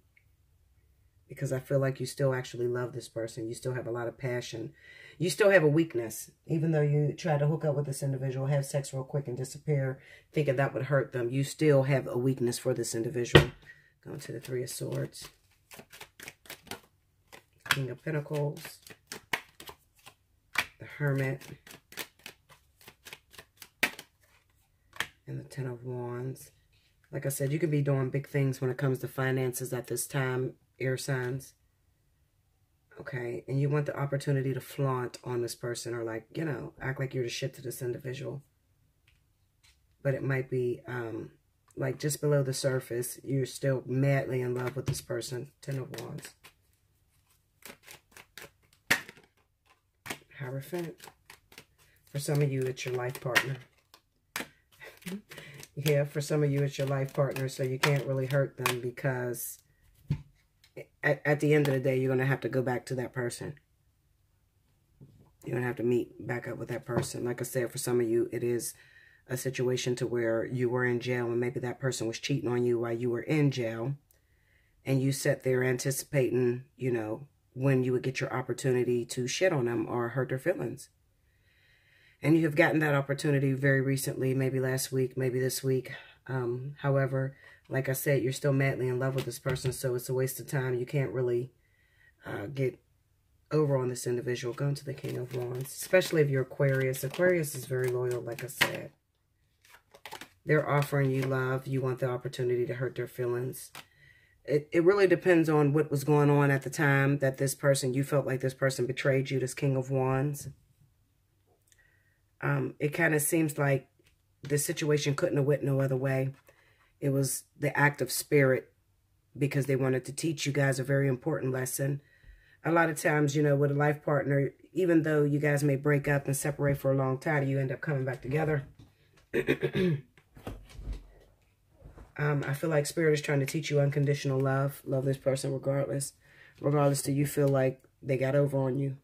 because I feel like you still actually love this person. You still have a lot of passion. You still have a weakness, even though you try to hook up with this individual, have sex real quick and disappear, thinking that would hurt them. You still have a weakness for this individual. Going to the Three of Swords. King of Pentacles. The Hermit. And the Ten of Wands. Like I said, you could be doing big things when it comes to finances at this time, air signs. Okay, and you want the opportunity to flaunt on this person, or like, you know, act like you're the shit to this individual. But it might be like just below the surface, you're still madly in love with this person. Ten of Wands. Hierophant. For some of you, it's your life partner. Yeah, for some of you, it's your life partner, so you can't really hurt them because at the end of the day, you're going to have to go back to that person. You're going to have to meet back up with that person. Like I said, for some of you, it is a situation to where you were in jail and maybe that person was cheating on you while you were in jail. And you sat there anticipating, you know, when you would get your opportunity to shit on them or hurt their feelings. And you have gotten that opportunity very recently, maybe last week, maybe this week. However, like I said, you're still madly in love with this person, so it's a waste of time. You can't really get over on this individual. Going to the King of Wands, especially if you're Aquarius. Aquarius is very loyal, like I said. They're offering you love. You want the opportunity to hurt their feelings. It really depends on what was going on at the time that this person, you felt like this person betrayed you, this King of Wands. It kind of seems like the situation couldn't have went no other way. It was the act of spirit because they wanted to teach you guys a very important lesson. A lot of times, you know, with a life partner, even though you guys may break up and separate for a long time, you end up coming back together. I feel like Spirit is trying to teach you unconditional love. Love this person regardless. Regardless do you feel like they got over on you.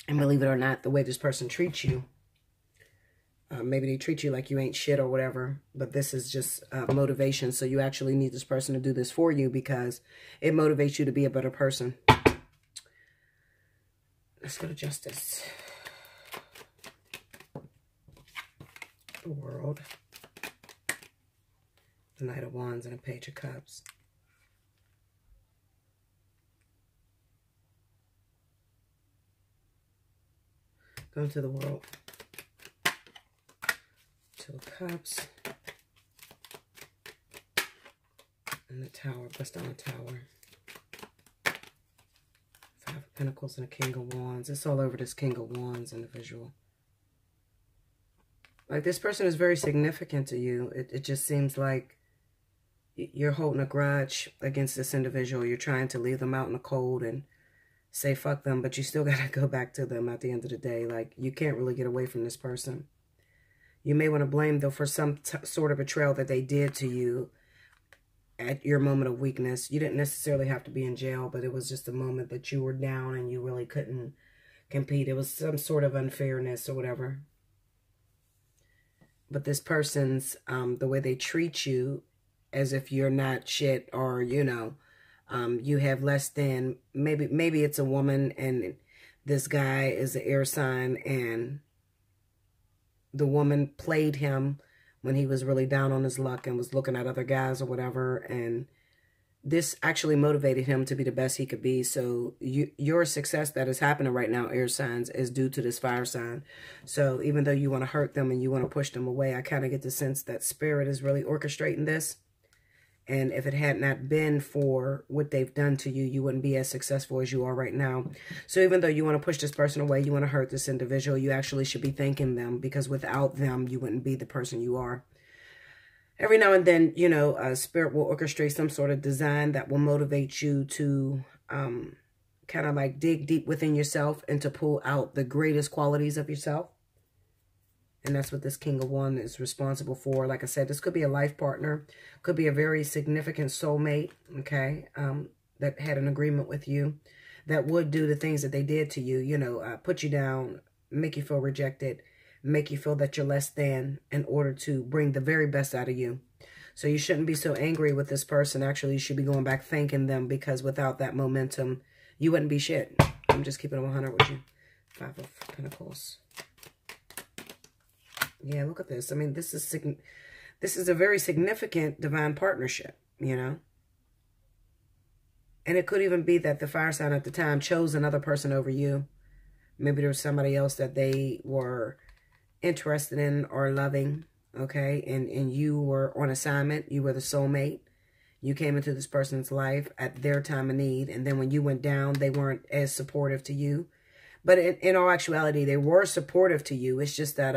And believe it or not, the way this person treats you, maybe they treat you like you ain't shit or whatever, but this is just motivation. So you actually need this person to do this for you because it motivates you to be a better person. Let's go to Justice. The World. The Knight of Wands and a Page of Cups. Go to the World. Two of Cups. And the Tower. Bust down the Tower. Five of Pentacles and a King of Wands. It's all over this King of Wands individual. Like, this person is very significant to you. It just seems like you're holding a grudge against this individual. You're trying to leave them out in the cold and say fuck them, but you still got to go back to them at the end of the day. Like, you can't really get away from this person. You may want to blame them for some sort of betrayal that they did to you at your moment of weakness. You didn't necessarily have to be in jail, but it was just a moment that you were down and you really couldn't compete. It was some sort of unfairness or whatever. But this person's, the way they treat you as if you're not shit, or, you know, you have less than, maybe it's a woman and this guy is an air sign, and the woman played him when he was really down on his luck and was looking at other guys or whatever, and this actually motivated him to be the best he could be. So your success that is happening right now, air signs, is due to this fire sign. So even though you want to hurt them and you want to push them away, I kind of get the sense that Spirit is really orchestrating this. And if it had not been for what they've done to you, you wouldn't be as successful as you are right now. So even though you want to push this person away, you want to hurt this individual, you actually should be thanking them, because without them, you wouldn't be the person you are. Every now and then, you know, Spirit will orchestrate some sort of design that will motivate you to kind of like dig deep within yourself and to pull out the greatest qualities of yourself. And that's what this King of Wands is responsible for. Like I said, this could be a life partner. Could be a very significant soulmate, okay, that had an agreement with you, that would do the things that they did to you, you know, put you down, make you feel rejected, make you feel that you're less than, in order to bring the very best out of you. So you shouldn't be so angry with this person. Actually, you should be going back thanking them, because without that momentum, you wouldn't be shit. I'm just keeping it 100 with you. 5 of Pentacles. Yeah, look at this. I mean, this is a very significant divine partnership, you know. And it could even be that the fire sign at the time chose another person over you. Maybe there was somebody else that they were interested in or loving, okay? And you were on assignment. You were the soulmate. You came into this person's life at their time of need. And then when you went down, they weren't as supportive to you. But in all actuality, they were supportive to you. It's just that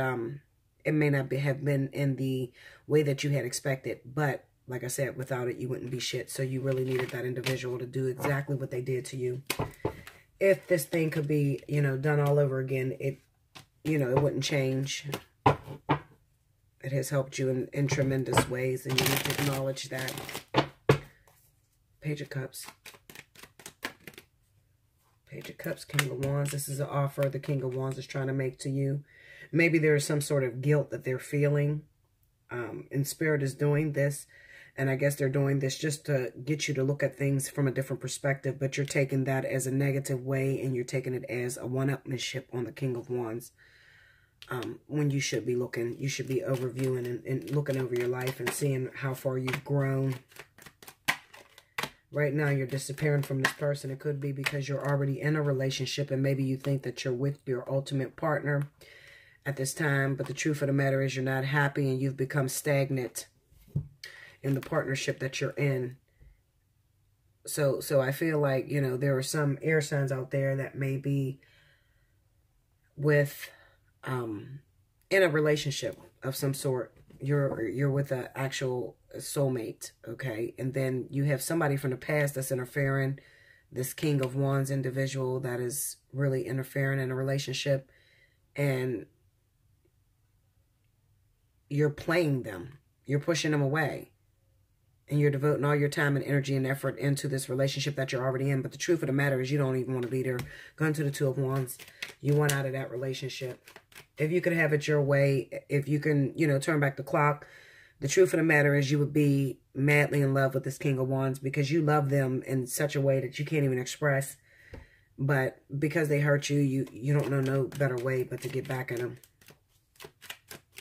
it may not have been in the way that you had expected. But like I said, without it, you wouldn't be shit. So you really needed that individual to do exactly what they did to you. If this thing could be, you know, done all over again, you know, it wouldn't change. It has helped you in tremendous ways, and you need to acknowledge that. Page of Cups. Page of Cups, King of Wands. This is an offer the King of Wands is trying to make to you. Maybe there is some sort of guilt that they're feeling. And Spirit is doing this. And I guess they're doing this just to get you to look at things from a different perspective. But you're taking that as a negative way, and you're taking it as a one-upmanship on the King of Wands. When you should be looking, you should be overviewing and looking over your life and seeing how far you've grown. Right now, you're disappearing from this person. It could be because you're already in a relationship, and maybe you think that you're with your ultimate partner at this time. But the truth of the matter is you're not happy, and you've become stagnant in the partnership that you're in. So I feel like, you know, there are some air signs out there that may be with, in a relationship of some sort. You're with an actual soulmate, okay? And then you have somebody from the past that's interfering, this King of Wands individual that is really interfering in a relationship, and you're playing them. You're pushing them away. And you're devoting all your time and energy and effort into this relationship that you're already in. But the truth of the matter is you don't even want to be there. Going to the Two of Wands. You want out of that relationship. If you could have it your way, if you can, you know, turn back the clock, the truth of the matter is you would be madly in love with this King of Wands, because you love them in such a way that you can't even express. But because they hurt you, you don't know no better way but to get back at them.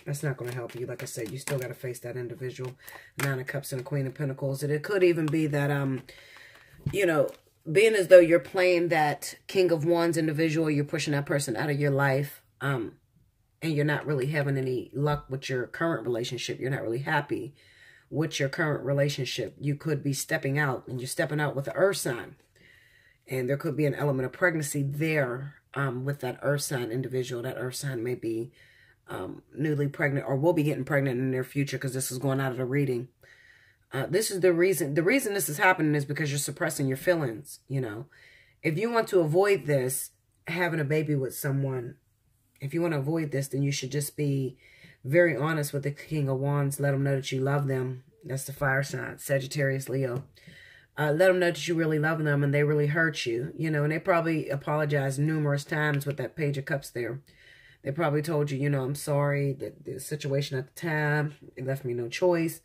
That's not going to help you. Like I said, you still got to face that individual. 9 of Cups and a Queen of Pentacles. And it could even be that, you know, being as though you're playing that King of Wands individual, you're pushing that person out of your life, and you're not really having any luck with your current relationship. You're not really happy with your current relationship. You could be stepping out, and you're stepping out with the earth sign. And there could be an element of pregnancy there with that earth sign individual. That earth sign may be newly pregnant, or will be getting pregnant in the near future, because this is going out of the reading. This is the reason. The reason this is happening is because you're suppressing your feelings, you know. If you want to avoid this, having a baby with someone, if you want to avoid this, then you should just be very honest with the King of Wands. Let them know that you love them. That's the fire sign, Sagittarius, Leo. Let them know that you really love them and they really hurt you, you know, and they probably apologized numerous times with that Page of Cups there. They probably told you, you know, I'm sorry, that the situation at the time, it left me no choice,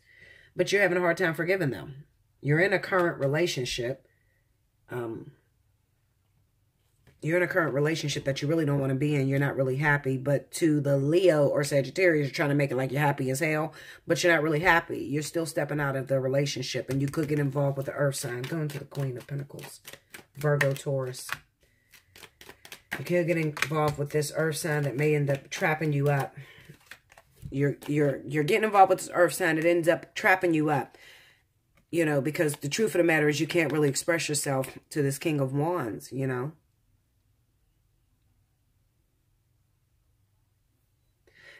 but you're having a hard time forgiving them. You're in a current relationship. You're in a current relationship that you really don't want to be in. You're not really happy. But to the Leo or Sagittarius, you're trying to make it like you're happy as hell. But you're not really happy. You're still stepping out of the relationship. And you could get involved with the Earth sign. Going to the Queen of Pentacles. Virgo, Taurus. You could get involved with this Earth sign that may end up trapping you up. You're getting involved with this Earth sign. It ends up trapping you up. You know, because the truth of the matter is you can't really express yourself to this King of Wands, you know.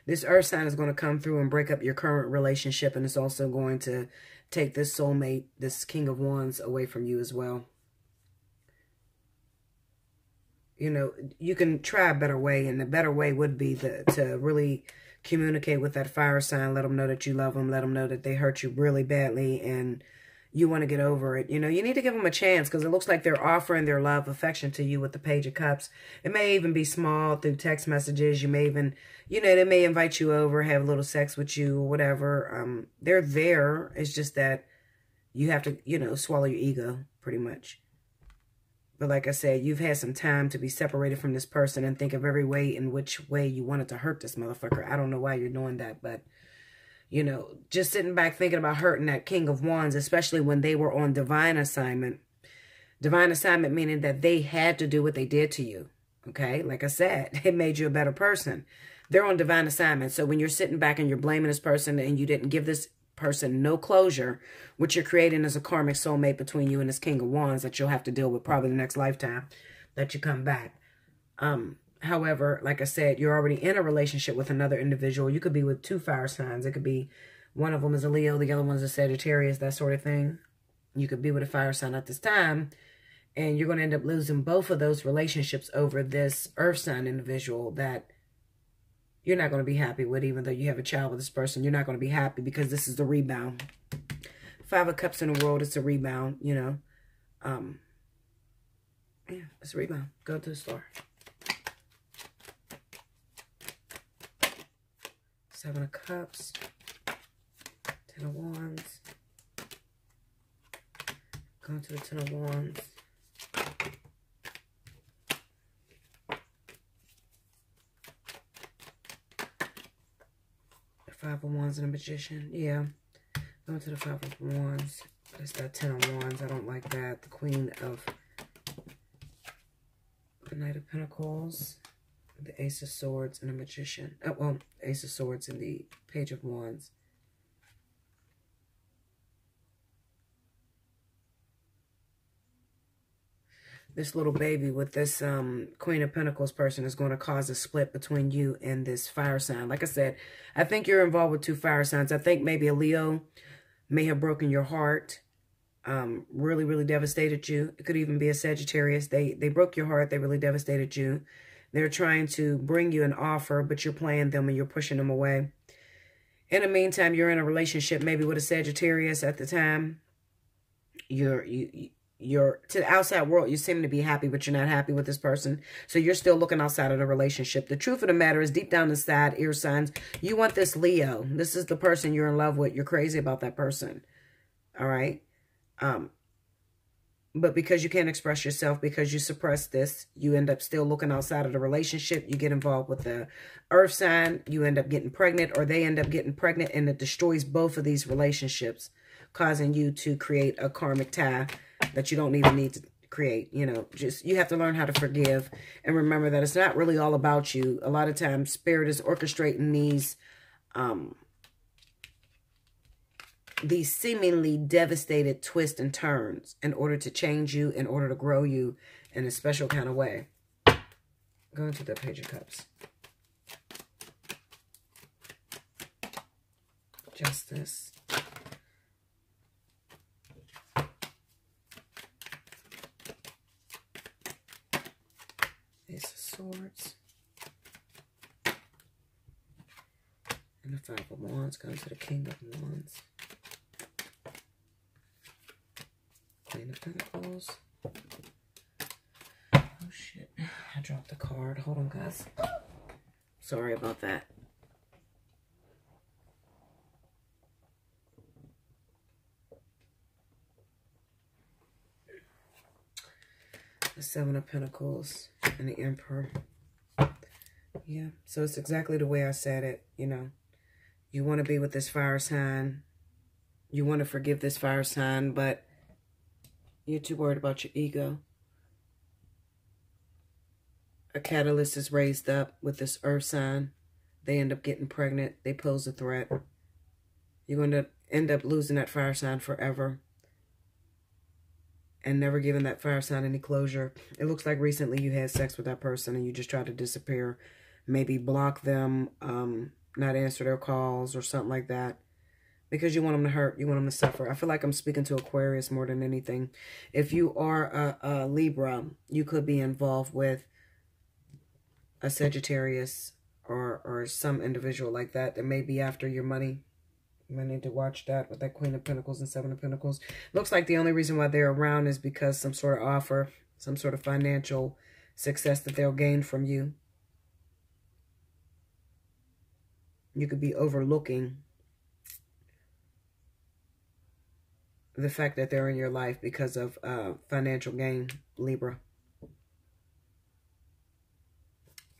This Earth sign is going to come through and break up your current relationship. And it's also going to take this soulmate, this King of Wands, away from you as well. You know, you can try a better way. And the better way would be to really communicate with that fire sign. Let them know that you love them. Let them know that they hurt you really badly. And you want to get over it. You know, you need to give them a chance because it looks like they're offering their love, affection to you with the Page of Cups. It may even be small through text messages. You may even, you know, they may invite you over, have a little sex with you or whatever. They're there. It's just that you have to, you know, swallow your ego pretty much. But like I said, you've had some time to be separated from this person and think of every way in which way you wanted to hurt this motherfucker. I don't know why you're doing that, but you know, just sitting back thinking about hurting that King of Wands, especially when they were on divine assignment. Divine assignment meaning that they had to do what they did to you. Okay? Like I said, it made you a better person. They're on divine assignment. So when you're sitting back and you're blaming this person and you didn't give this person no closure, what you're creating is a karmic soulmate between you and this King of Wands that you'll have to deal with probably the next lifetime that you come back. However, like I said, you're already in a relationship with another individual. You could be with two fire signs. It could be one of them is a Leo, the other one is a Sagittarius, that sort of thing. You could be with a fire sign at this time, and you're going to end up losing both of those relationships over this Earth sign individual that you're not going to be happy with, even though you have a child with this person. You're not going to be happy because this is the rebound. Five of Cups in the world, it's a rebound, you know. Yeah, it's a rebound. Go to the store. Seven of Cups, Ten of Wands, going to the Ten of Wands, the Five of Wands and the Magician, yeah, going to the Five of Wands, that's that Ten of Wands, I don't like that, the Queen of the Knight of Pentacles, the Ace of Swords and the Magician. Oh, well, Ace of Swords and the Page of Wands. This little baby with this Queen of Pentacles person is going to cause a split between you and this fire sign. Like I said, I think you're involved with two fire signs. I think maybe a Leo may have broken your heart. Really, really devastated you. It could even be a Sagittarius. They broke your heart. They really devastated you. They're trying to bring you an offer, but you're playing them and you're pushing them away. In the meantime, you're in a relationship maybe with a Sagittarius at the time. You're to the outside world, you seem to be happy, but you're not happy with this person. So you're still looking outside of the relationship. The truth of the matter is deep down inside, ear signs, you want this Leo. This is the person you're in love with. You're crazy about that person. All right. But because you can't express yourself, because you suppress this, you end up still looking outside of the relationship. You get involved with the Earth sign. You end up getting pregnant, or they end up getting pregnant, and it destroys both of these relationships, causing you to create a karmic tie that you don't even need to create. You know, just you have to learn how to forgive and remember that it's not really all about you. A lot of times, Spirit is orchestrating these seemingly devastated twists and turns in order to change you, in order to grow you in a special kind of way. Going to the Page of Cups. Justice. And the Five of Wands comes to the King of Wands. Queen of Pentacles. Oh, shit. I dropped the card. Hold on, guys. Sorry about that. The Seven of Pentacles and the Emperor. Yeah, so it's exactly the way I said it, you know. You want to be with this fire sign. You want to forgive this fire sign, but you're too worried about your ego. A catalyst is raised up with this earth sign. They end up getting pregnant. They pose a threat. You're going to end up losing that fire sign forever. And never giving that fire sign any closure. It looks like recently you had sex with that person and you just tried to disappear. Maybe block them, not answer their calls or something like that. Because you want them to hurt. You want them to suffer. I feel like I'm speaking to Aquarius more than anything. If you are a Libra, you could be involved with a Sagittarius or some individual like that that may be after your money. You might need to watch that with that Queen of Pentacles and Seven of Pentacles. Looks like the only reason why they're around is because some sort of offer, some sort of financial success that they'll gain from you. You could be overlooking the fact that they're in your life because of financial gain, Libra.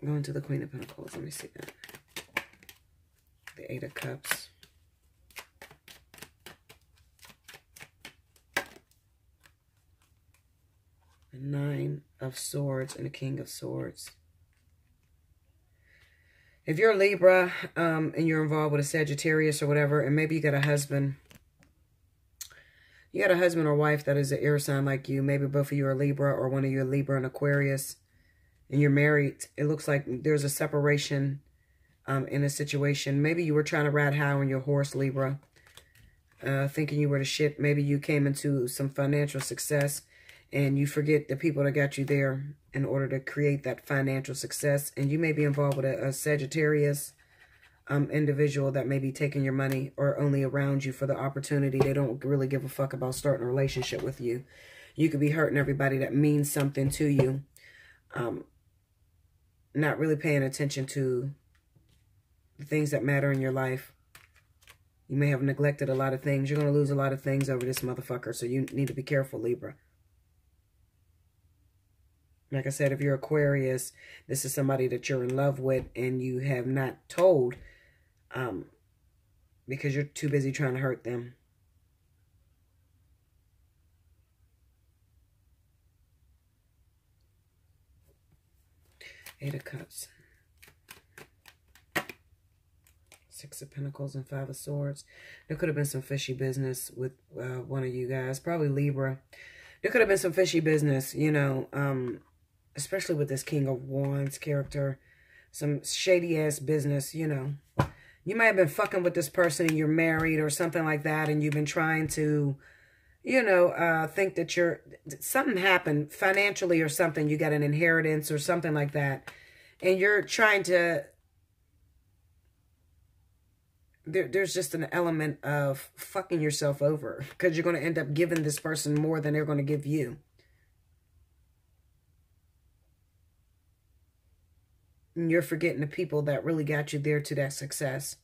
Going to the Queen of Pentacles. Let me see that. The Eight of Cups. The Nine of Swords and the King of Swords. If you're a Libra and you're involved with a Sagittarius or whatever, and maybe you got a husband. You got a husband or wife that is an air sign like you. Maybe both of you are Libra or one of you are Libra and Aquarius. And you're married. It looks like there's a separation in a situation. Maybe you were trying to ride high on your horse, Libra. Thinking you were the shit. Maybe you came into some financial success. And you forget the people that got you there in order to create that financial success. And you may be involved with a Sagittarius individual that may be taking your money or only around you for the opportunity. They don't really give a fuck about starting a relationship with you. You could be hurting everybody that means something to you. Not really paying attention to the things that matter in your life. You may have neglected a lot of things. You're going to lose a lot of things over this motherfucker. So you need to be careful, Libra. Like I said, if you're Aquarius, this is somebody that you're in love with and you have not told because you're too busy trying to hurt them. Eight of Cups. Six of Pentacles and Five of Swords. There could have been some fishy business with one of you guys. Probably Libra. There could have been some fishy business, you know, especially with this King of Wands character. Some shady-ass business, you know. You might have been fucking with this person and you're married or something like that. And you've been trying to, you know, think that something happened financially or something. You got an inheritance or something like that. And you're trying to, there's just an element of fucking yourself over. Because you're going to end up giving this person more than they're going to give you. And you're forgetting the people that really got you there to that success.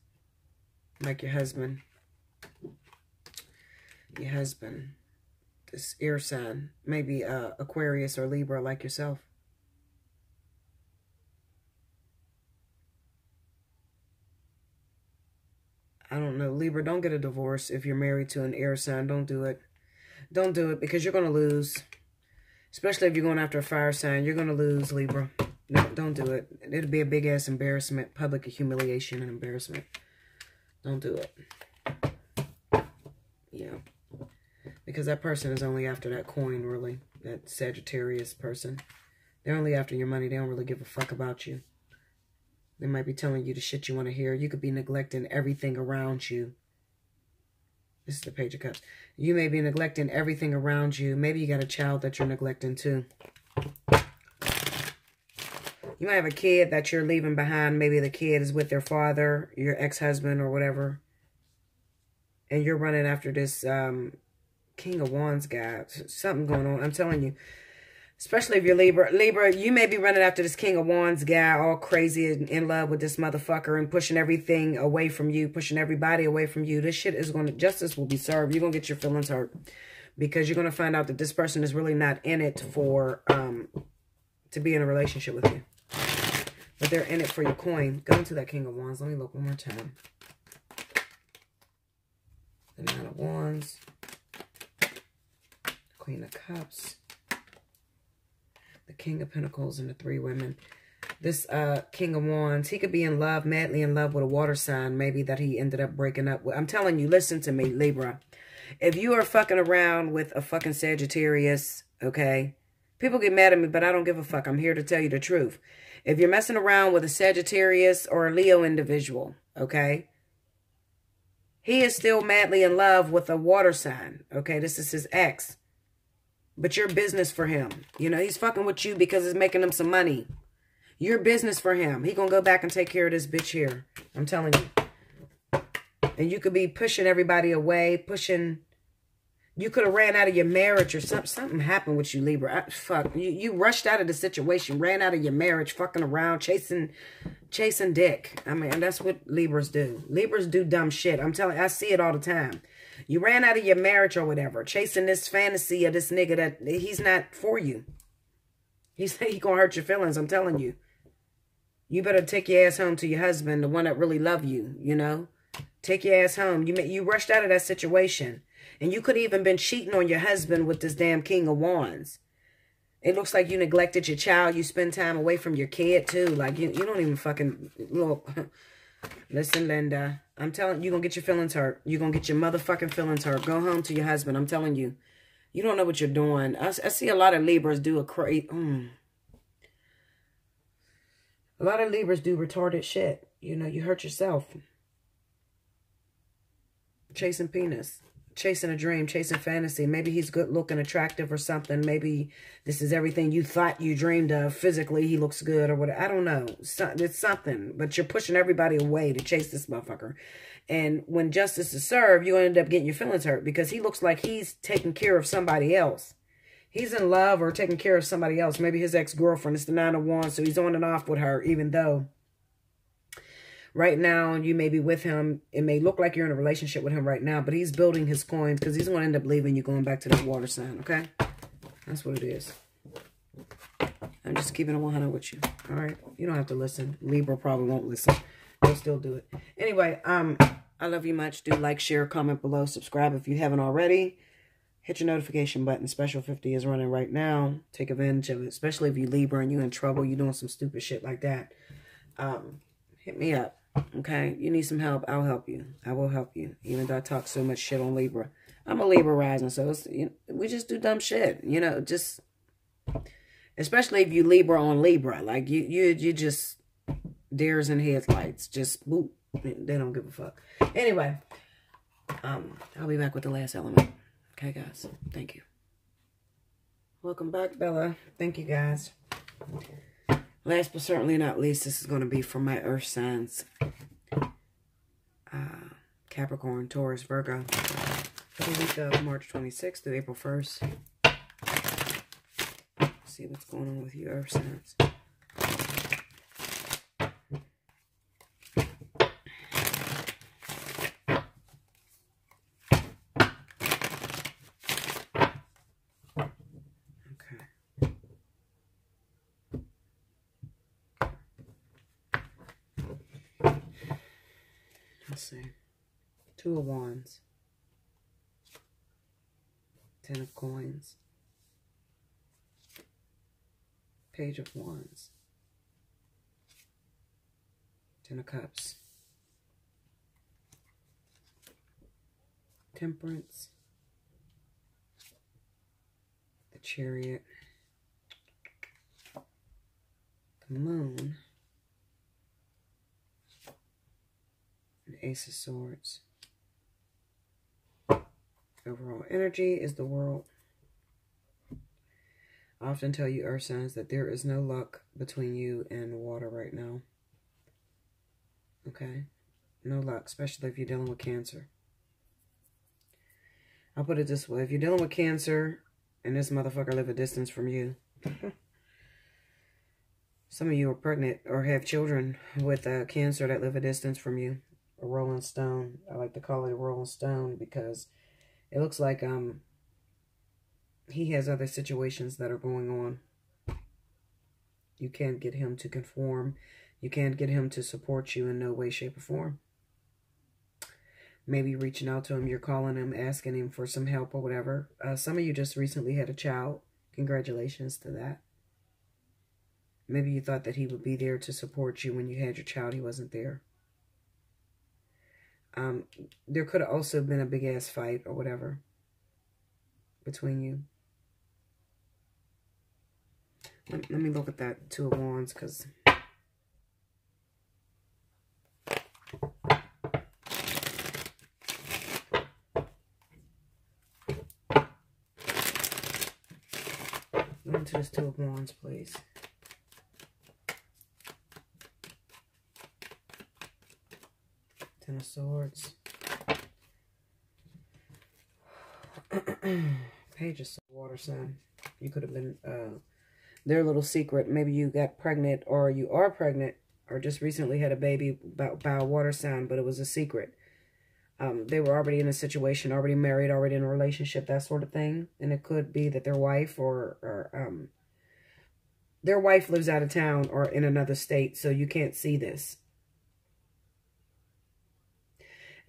Like your husband. Your husband. This air sign. Maybe Aquarius or Libra like yourself. I don't know. Libra, don't get a divorce if you're married to an air sign. Don't do it. Don't do it because you're going to lose. Especially if you're going after a fire sign. You're going to lose, Libra. No, don't do it. It'll be a big-ass embarrassment. Public humiliation and embarrassment. Don't do it. Yeah. Because that person is only after that coin, really. That Sagittarius person. They're only after your money. They don't really give a fuck about you. They might be telling you the shit you want to hear. You could be neglecting everything around you. This is the Page of Cups. You may be neglecting everything around you. Maybe you got a child that you're neglecting too. You might have a kid that you're leaving behind. Maybe the kid is with their father, your ex-husband or whatever. And you're running after this King of Wands guy. Something going on. I'm telling you. Especially if you're Libra. Libra, you may be running after this King of Wands guy, all crazy and in love with this motherfucker and pushing everything away from you, pushing everybody away from you. This shit is going to, justice will be served. You're going to get your feelings hurt because you're going to find out that this person is really not in it for, to be in a relationship with you. But they're in it for your coin. Go into that King of Wands. Let me look one more time. The Nine of Wands. Queen of Cups. The King of Pentacles and the Three Women. This King of Wands, he could be in love, madly in love with a water sign, maybe that he ended up breaking up with. I'm telling you, listen to me, Libra. If you are fucking around with a fucking Sagittarius, okay? People get mad at me, but I don't give a fuck. I'm here to tell you the truth. If you're messing around with a Sagittarius or a Leo individual, okay? He is still madly in love with a water sign, okay? This is his ex. But you're business for him. You know, he's fucking with you because it's making him some money. You're business for him. He gonna go back and take care of this bitch here. I'm telling you. And you could be pushing everybody away, pushing... You could have ran out of your marriage or something. Something happened with you, Libra. Fuck. You rushed out of the situation, ran out of your marriage, fucking around, chasing dick. I mean, and that's what Libras do. Libras do dumb shit. I'm telling you, I see it all the time. You ran out of your marriage or whatever, chasing this fantasy of this nigga that he's not for you. He gonna hurt your feelings, I'm telling you. You better take your ass home to your husband, the one that really love you, you know. Take your ass home. You rushed out of that situation. And you could have even been cheating on your husband with this damn King of Wands. It looks like you neglected your child. You spend time away from your kid, too. Like, you don't even fucking... Look... Listen, Linda, I'm telling you, you're going to get your feelings hurt. You're going to get your motherfucking feelings hurt. Go home to your husband. I'm telling you. You don't know what you're doing. I see a lot of Libras do a lot of Libras do retarded shit. You know, you hurt yourself. Chasing penis. Chasing a dream. Chasing fantasy. Maybe he's good looking, attractive or something. Maybe this is everything you thought you dreamed of. Physically, he looks good or whatever. I don't know. It's something. But you're pushing everybody away to chase this motherfucker. And when justice is served, you end up getting your feelings hurt. Because he looks like he's taking care of somebody else. He's in love or taking care of somebody else. Maybe his ex-girlfriend is the Nine of Wands. So he's on and off with her. Even though right now you may be with him. It may look like you're in a relationship with him right now. But he's building his coins. Because he's going to end up leaving you, going back to that water sign. Okay? That's what it is. I'm just keeping it 100 with you. All right? You don't have to listen. Libra probably won't listen. They'll still do it. Anyway, I love you much. Do like, share, comment below. Subscribe if you haven't already. Hit your notification button. Special 50 is running right now. Take advantage of it. Especially if you Libra and you're in trouble. You're doing some stupid shit like that. Hit me up. Okay? You need some help. I'll help you. I will help you. Even though I talk so much shit on Libra. I'm a Libra rising. So it's, we just do dumb shit. You know, just... Especially if you Libra on Libra. Like, you just... Dares and headlights. Just, boop. They don't give a fuck. Anyway. I'll be back with the last element. Okay, guys. Thank you. Welcome back, Bella. Thank you, guys. Last but certainly not least, this is going to be for my earth signs. Capricorn, Taurus, Virgo. For the week of March 26th through April 1st. Let's see what's going on with you earth signs. Let's see. Two of Wands. 10 of Coins. Page of Wands. 10 of Cups. Temperance. The Chariot. The Moon. Ace of Swords. Overall energy is the World. I often tell you, earth signs, that there is no luck between you and water right now. Okay? No luck, especially if you're dealing with Cancer. I'll put it this way. If you're dealing with Cancer and this motherfucker live a distance from you, some of you are pregnant or have children with Cancer that live a distance from you. A rolling stone. I like to call it a rolling stone because it looks like he has other situations that are going on. You can't get him to conform. You can't get him to support you in no way, shape, or form. Maybe reaching out to him, you're calling him, asking him for some help or whatever. Some of you just recently had a child. Congratulations to that. Maybe you thought that he would be there to support you when you had your child. He wasn't there. There could have also been a big-ass fight or whatever between you. Let me look at that Two of Wands, because go into this Two of Wands, please. Ten of Swords. Page of Swords, water sign. You could have been their little secret. Maybe you got pregnant, or you are pregnant, or just recently had a baby by a water sign, but it was a secret. They were already in a situation, already married, already in a relationship, that sort of thing. And it could be that their wife or their wife lives out of town or in another state, so you can't see this.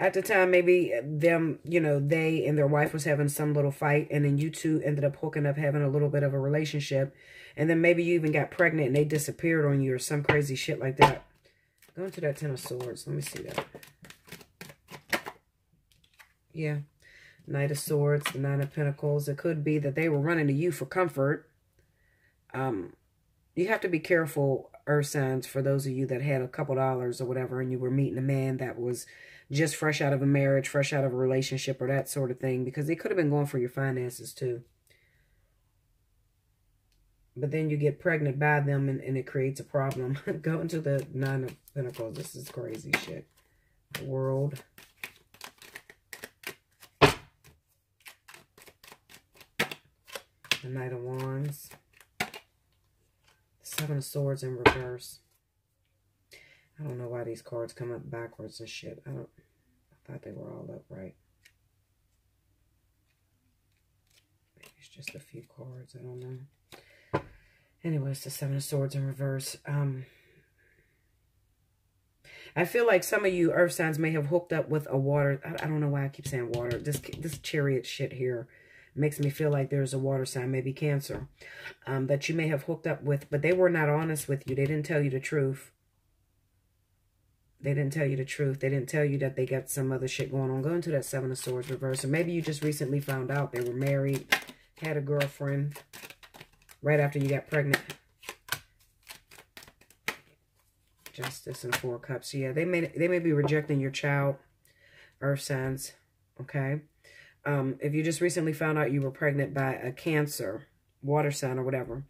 At the time, maybe them, you know, they and their wife was having some little fight, and then you two ended up hooking up, having a little bit of a relationship. And then maybe you even got pregnant and they disappeared on you or some crazy shit like that. Go into that Ten of Swords. Let me see that. Yeah. Knight of Swords, the Nine of Pentacles. It could be that they were running to you for comfort. You have to be careful, earth signs, for those of you that had a couple dollars or whatever, and you were meeting a man that was just fresh out of a marriage, fresh out of a relationship, or that sort of thing, because they could have been going for your finances too. But then you get pregnant by them, and it creates a problem. Go into the Nine of Pentacles. This is crazy shit. The World. The Knight of Wands. The Seven of Swords in reverse. I don't know why these cards come up backwards and shit. I thought they were all upright. Maybe it's just a few cards. I don't know. Anyway, it's the Seven of Swords in reverse. I feel like some of you earth signs may have hooked up with a water. I don't know why I keep saying water. This chariot shit here makes me feel like there's a water sign, maybe Cancer, that you may have hooked up with, but they were not honest with you. They didn't tell you the truth. They didn't tell you the truth. They didn't tell you that they got some other shit going on. Go into that Seven of Swords reverse. Or maybe you just recently found out they were married, had a girlfriend right after you got pregnant. Justice and Four of Cups. Yeah, they may be rejecting your child, earth signs. Okay. If you just recently found out you were pregnant by a Cancer, water sign or whatever,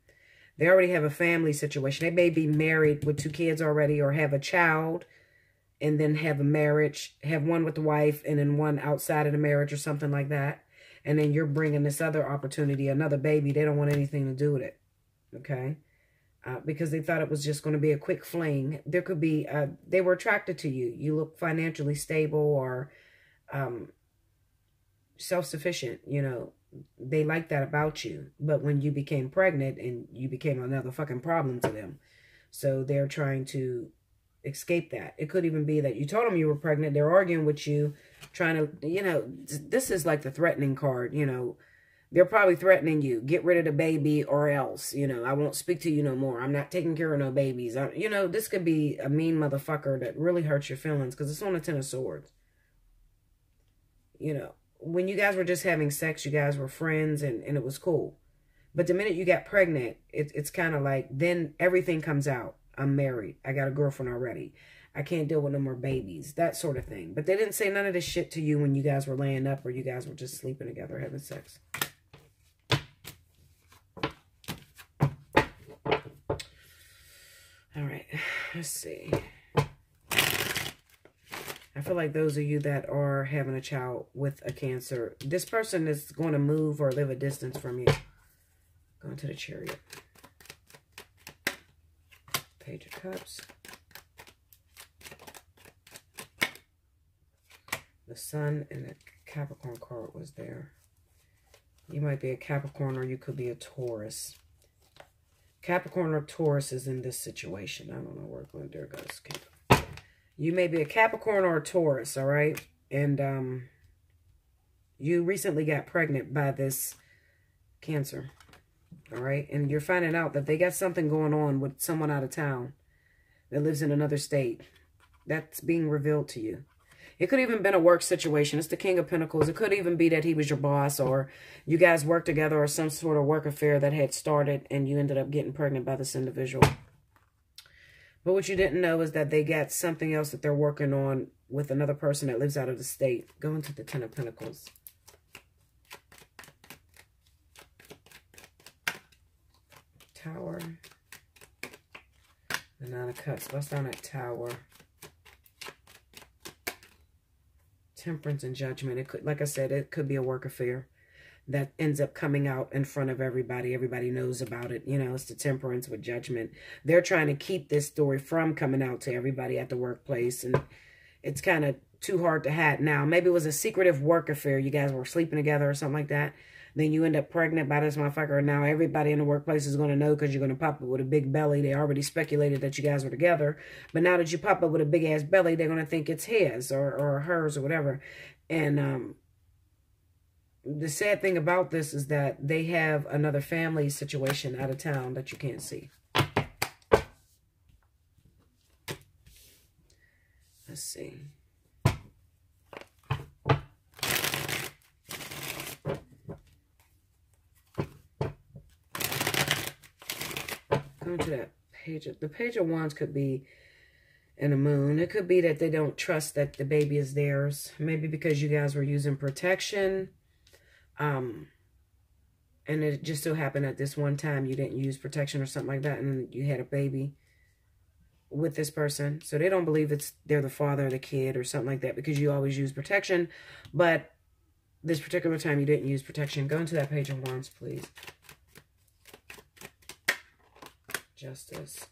they already have a family situation. They may be married with 2 kids already, or have a child and then have a marriage, have one with the wife and then one outside of the marriage or something like that. And then you're bringing this other opportunity, another baby. They don't want anything to do with it. Okay. Because they thought it was just going to be a quick fling. There could be, they were attracted to you. You look financially stable or self-sufficient, you know. They like that about you. But when you became pregnant, and you became another fucking problem to them. So they're trying to escape that. It could even be that you told them you were pregnant. They're arguing with you, trying to, you know, this is like the threatening card, you know. They're probably threatening you. Get rid of the baby or else, you know, I won't speak to you no more. I'm not taking care of no babies. You know, this could be a mean motherfucker that really hurts your feelings because it's on the Ten of Swords. You know, when you guys were just having sex, you guys were friends and it was cool. But the minute you got pregnant, it's kind of like, then everything comes out. I'm married. I got a girlfriend already. I can't deal with no more babies. That sort of thing. But they didn't say none of this shit to you when you guys were laying up or you guys were just sleeping together having sex. Let's see. I feel like those of you that are having a child with a Cancer, this person is going to move or live a distance from you. Going to the Chariot. Page of Cups. The Sun and the Capricorn card was there. You might be a Capricorn or you could be a Taurus. Capricorn or Taurus is in this situation. I don't know where going. There goes. You may be a Capricorn or a Taurus, all right? And you recently got pregnant by this Cancer, all right? And you're finding out that they got something going on with someone out of town that lives in another state. That's being revealed to you. It could even been a work situation. It's the King of Pentacles. It could even be that he was your boss or you guys worked together or some sort of work affair that had started and you ended up getting pregnant by this individual. But what you didn't know is that they got something else that they're working on with another person that lives out of the state. Go into the Ten of Pentacles. Tower. The Nine of Cups. Bust down that Tower. Temperance and Judgment. It could, like I said, it could be a work affair that ends up coming out in front of everybody. Everybody knows about it. You know, it's the Temperance with Judgment. They're trying to keep this story from coming out to everybody at the workplace. And it's kind of too hard to hide now. Maybe it was a secretive work affair. You guys were sleeping together or something like that. Then you end up pregnant by this motherfucker. And now everybody in the workplace is going to know because you're going to pop up with a big belly. They already speculated that you guys were together. But now that you pop up with a big ass belly, they're going to think it's his or hers or whatever. And the sad thing about this is that they have another family situation out of town that you can't see. Let's see. Going to that page. The Page of Wands could be in the Moon. It could be that they don't trust that the baby is theirs. Maybe because you guys were using protection. And it just so happened at this one time you didn't use protection or something like that. And you had a baby with this person. So they don't believe they're the father of the kid or something like that because you always use protection. But this particular time you didn't use protection. Go into that Page of Wands, please. Justice.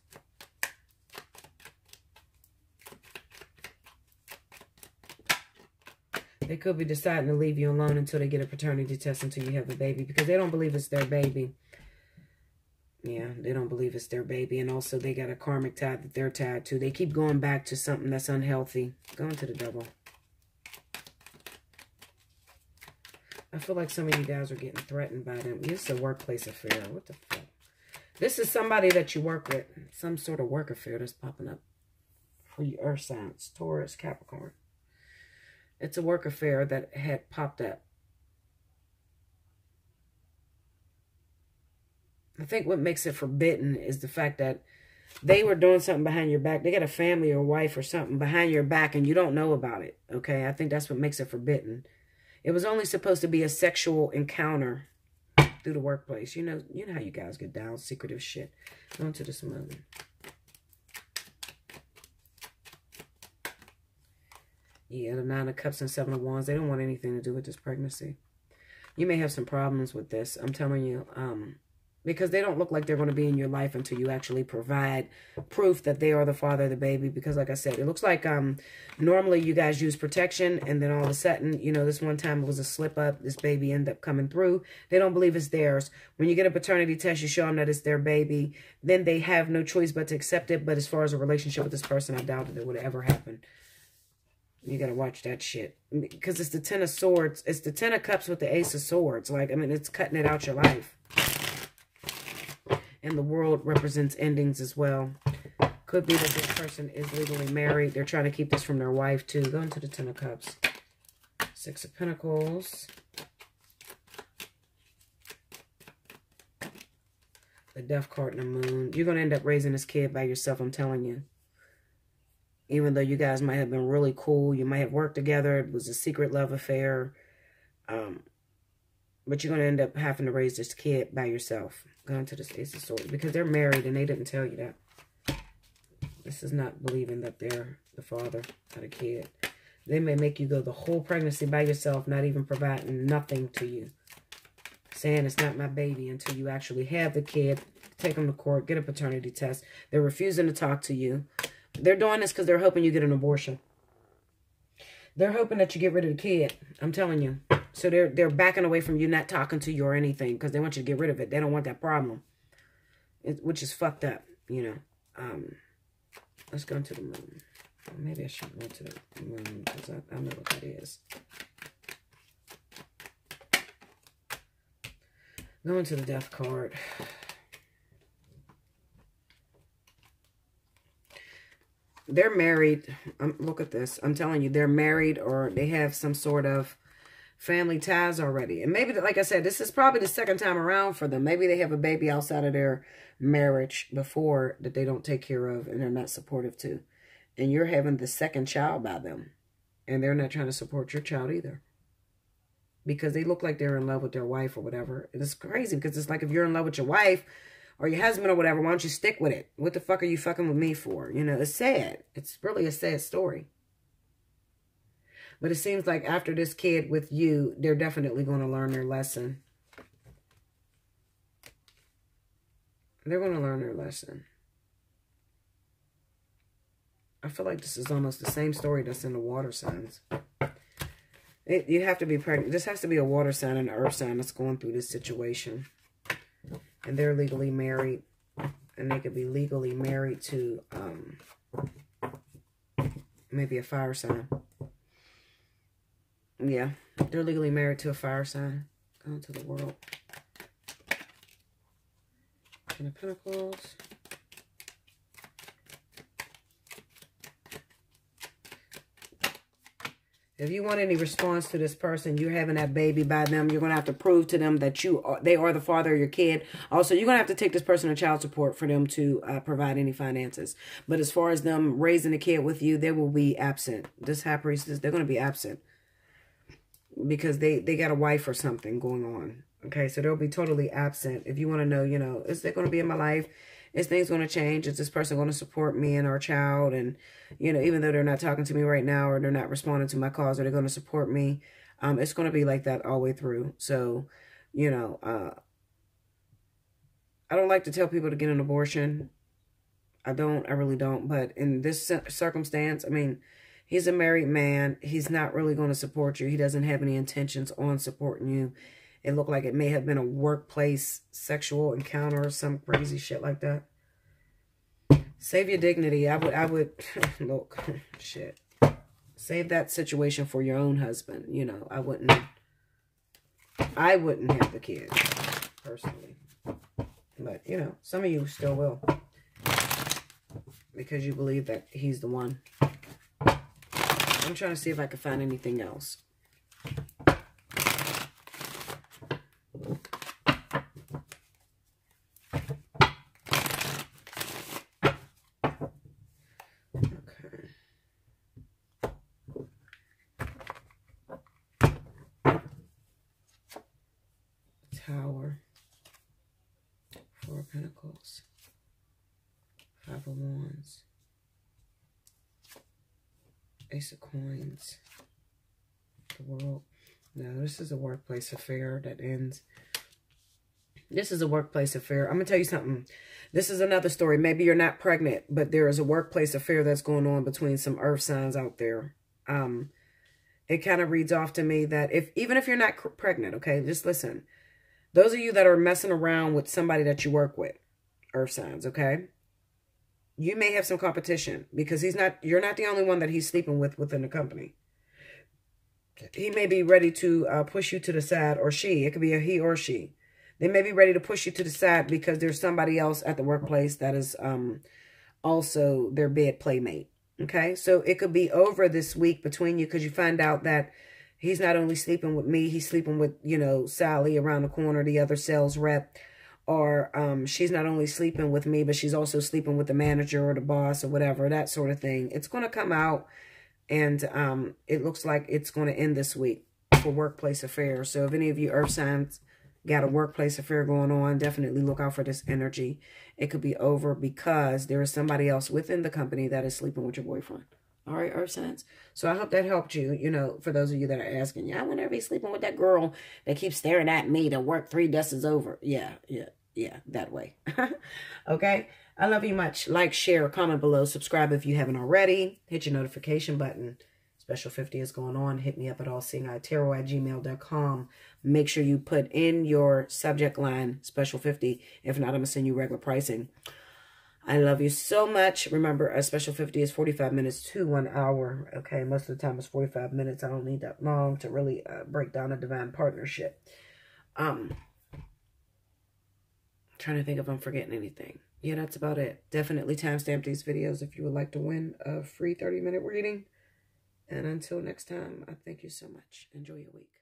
They could be deciding to leave you alone until they get a paternity test until you have a baby because they don't believe it's their baby. Yeah, they don't believe it's their baby. And also they got a karmic tie that they're tied to. They keep going back to something that's unhealthy. Going to the Devil. I feel like some of you guys are getting threatened by them. This is a workplace affair. What the fuck? This is somebody that you work with. Some sort of work affair that's popping up for your earth signs. Taurus, Capricorn. It's a work affair that had popped up. I think what makes it forbidden is the fact that they were doing something behind your back. They got a family or wife or something behind your back and you don't know about it. Okay? I think that's what makes it forbidden. It was only supposed to be a sexual encounter through the workplace. You know how you guys get down, secretive shit. Going to this Moon. Yeah, the Nine of Cups and Seven of Wands. They don't want anything to do with this pregnancy. You may have some problems with this. I'm telling you. Because they don't look like they're going to be in your life until you actually provide proof that they are the father of the baby. Because like I said, it looks like normally you guys use protection. And then all of a sudden, you know, this one time it was a slip up. This baby ended up coming through. They don't believe it's theirs. When you get a paternity test, you show them that it's their baby. Then they have no choice but to accept it. But as far as a relationship with this person, I doubt that it would ever happen. You got to watch that shit. Because it's the Ten of Swords. It's the Ten of Cups with the Ace of Swords. Like, I mean, it's cutting it out your life. And the World represents endings as well. Could be that this person is legally married. They're trying to keep this from their wife too. Go into the Ten of Cups. Six of Pentacles. The Death card and the Moon. You're going to end up raising this kid by yourself, I'm telling you. Even though you guys might have been really cool. You might have worked together. It was a secret love affair. But you're going to end up having to raise this kid by yourself. Going to this Ace of Swords. Because they're married and they didn't tell you that. This is not believing that they're the father of the kid. They may make you go the whole pregnancy by yourself, not even providing nothing to you. Saying it's not my baby until you actually have the kid, take them to court, get a paternity test. They're refusing to talk to you. They're doing this because they're hoping you get an abortion. They're hoping that you get rid of the kid. I'm telling you. So they're backing away from you, not talking to you or anything, because they want you to get rid of it. They don't want that problem, which is fucked up, you know. Let's go into the moon. Maybe I should go to the moon, because I know what that is. Going to the death card. They're married. Look at this. I'm telling you, they're married or they have some sort of family ties already. And maybe, like I said, this is probably the second time around for them. Maybe they have a baby outside of their marriage before that they don't take care of and they're not supportive to. And you're having the second child by them. And they're not trying to support your child either. Because they look like they're in love with their wife or whatever. It's crazy because it's like if you're in love with your wife or your husband or whatever, why don't you stick with it? What the fuck are you fucking with me for? You know, it's sad. It's really a sad story. But it seems like after this kid with you, they're definitely going to learn their lesson. They're going to learn their lesson. I feel like this is almost the same story that's in the water signs. You have to be pregnant. This has to be a water sign and an earth sign that's going through this situation. And they're legally married. And they could be legally married to maybe a fire sign. Yeah, they're legally married to a fire sign. Going to the world. Ten of Pentacles. If you want any response to this person, you're having that baby by them, you're going to have to prove to them that they are the father of your kid. Also, you're going to have to take this person to child support for them to provide any finances. But as far as them raising a kid with you, they will be absent. This High Priestess, they're going to be absent. Because they got a wife or something going on. Okay, so they'll be totally absent. If you want to know, you know, is they going to be in my life? Is things going to change? Is this person going to support me and our child? And, you know, even though they're not talking to me right now or they're not responding to my calls, are they going to support me? It's going to be like that all the way through. So, you know, I don't like to tell people to get an abortion. I really don't. But in this circumstance, I mean, he's a married man. He's not really going to support you. He doesn't have any intentions on supporting you. It looked like it may have been a workplace sexual encounter or some crazy shit like that. Save your dignity. I would look, shit. Save that situation for your own husband. You know, I wouldn't have the kid, personally. But, you know, some of you still will. Because you believe that he's the one. I'm trying to see if I can find anything else. Tower, Four of Pentacles, Five of Wands, Ace of Coins, the World. No, this is a workplace affair that ends. This is a workplace affair. I'm going to tell you something. This is another story. Maybe you're not pregnant, but there is a workplace affair that's going on between some earth signs out there. It kind of reads off to me that even if you're not pregnant, okay, just listen. Those of you that are messing around with somebody that you work with, earth signs, okay? You may have some competition because you're not the only one that he's sleeping with within the company. He may be ready to push you to the side, or she. It could be a he or she. They may be ready to push you to the side because there's somebody else at the workplace that is also their bed playmate, okay? So it could be over this week between you because you find out that he's not only sleeping with me, he's sleeping with, you know, Sally around the corner, the other sales rep. Or she's not only sleeping with me, but she's also sleeping with the manager or the boss or whatever, that sort of thing. It's going to come out, and it looks like it's going to end this week for workplace affairs. So if any of you earth signs, got a workplace affair going on, definitely look out for this energy. It could be over because there is somebody else within the company that is sleeping with your boyfriend. All right, Earth signs. So I hope that helped you, you know, for those of you that are asking, yeah, I wonder if he's sleeping with that girl that keeps staring at me to work 3 desks over. Yeah, that way. Okay? I love you much. Like, share, comment below, subscribe if you haven't already. Hit your notification button. Special 50 is going on. Hit me up at allseeingeyetarot@gmail.com. Make sure you put in your subject line, Special 50. If not, I'm going to send you regular pricing. I love you so much. Remember, a Special 50 is 45 minutes to 1 hour. Okay, most of the time it's 45 minutes. I don't need that long to really break down a divine partnership. Trying to think if I'm forgetting anything. Yeah, that's about it. Definitely timestamp these videos if you would like to win a free 30-minute reading. And until next time, I thank you so much. Enjoy your week.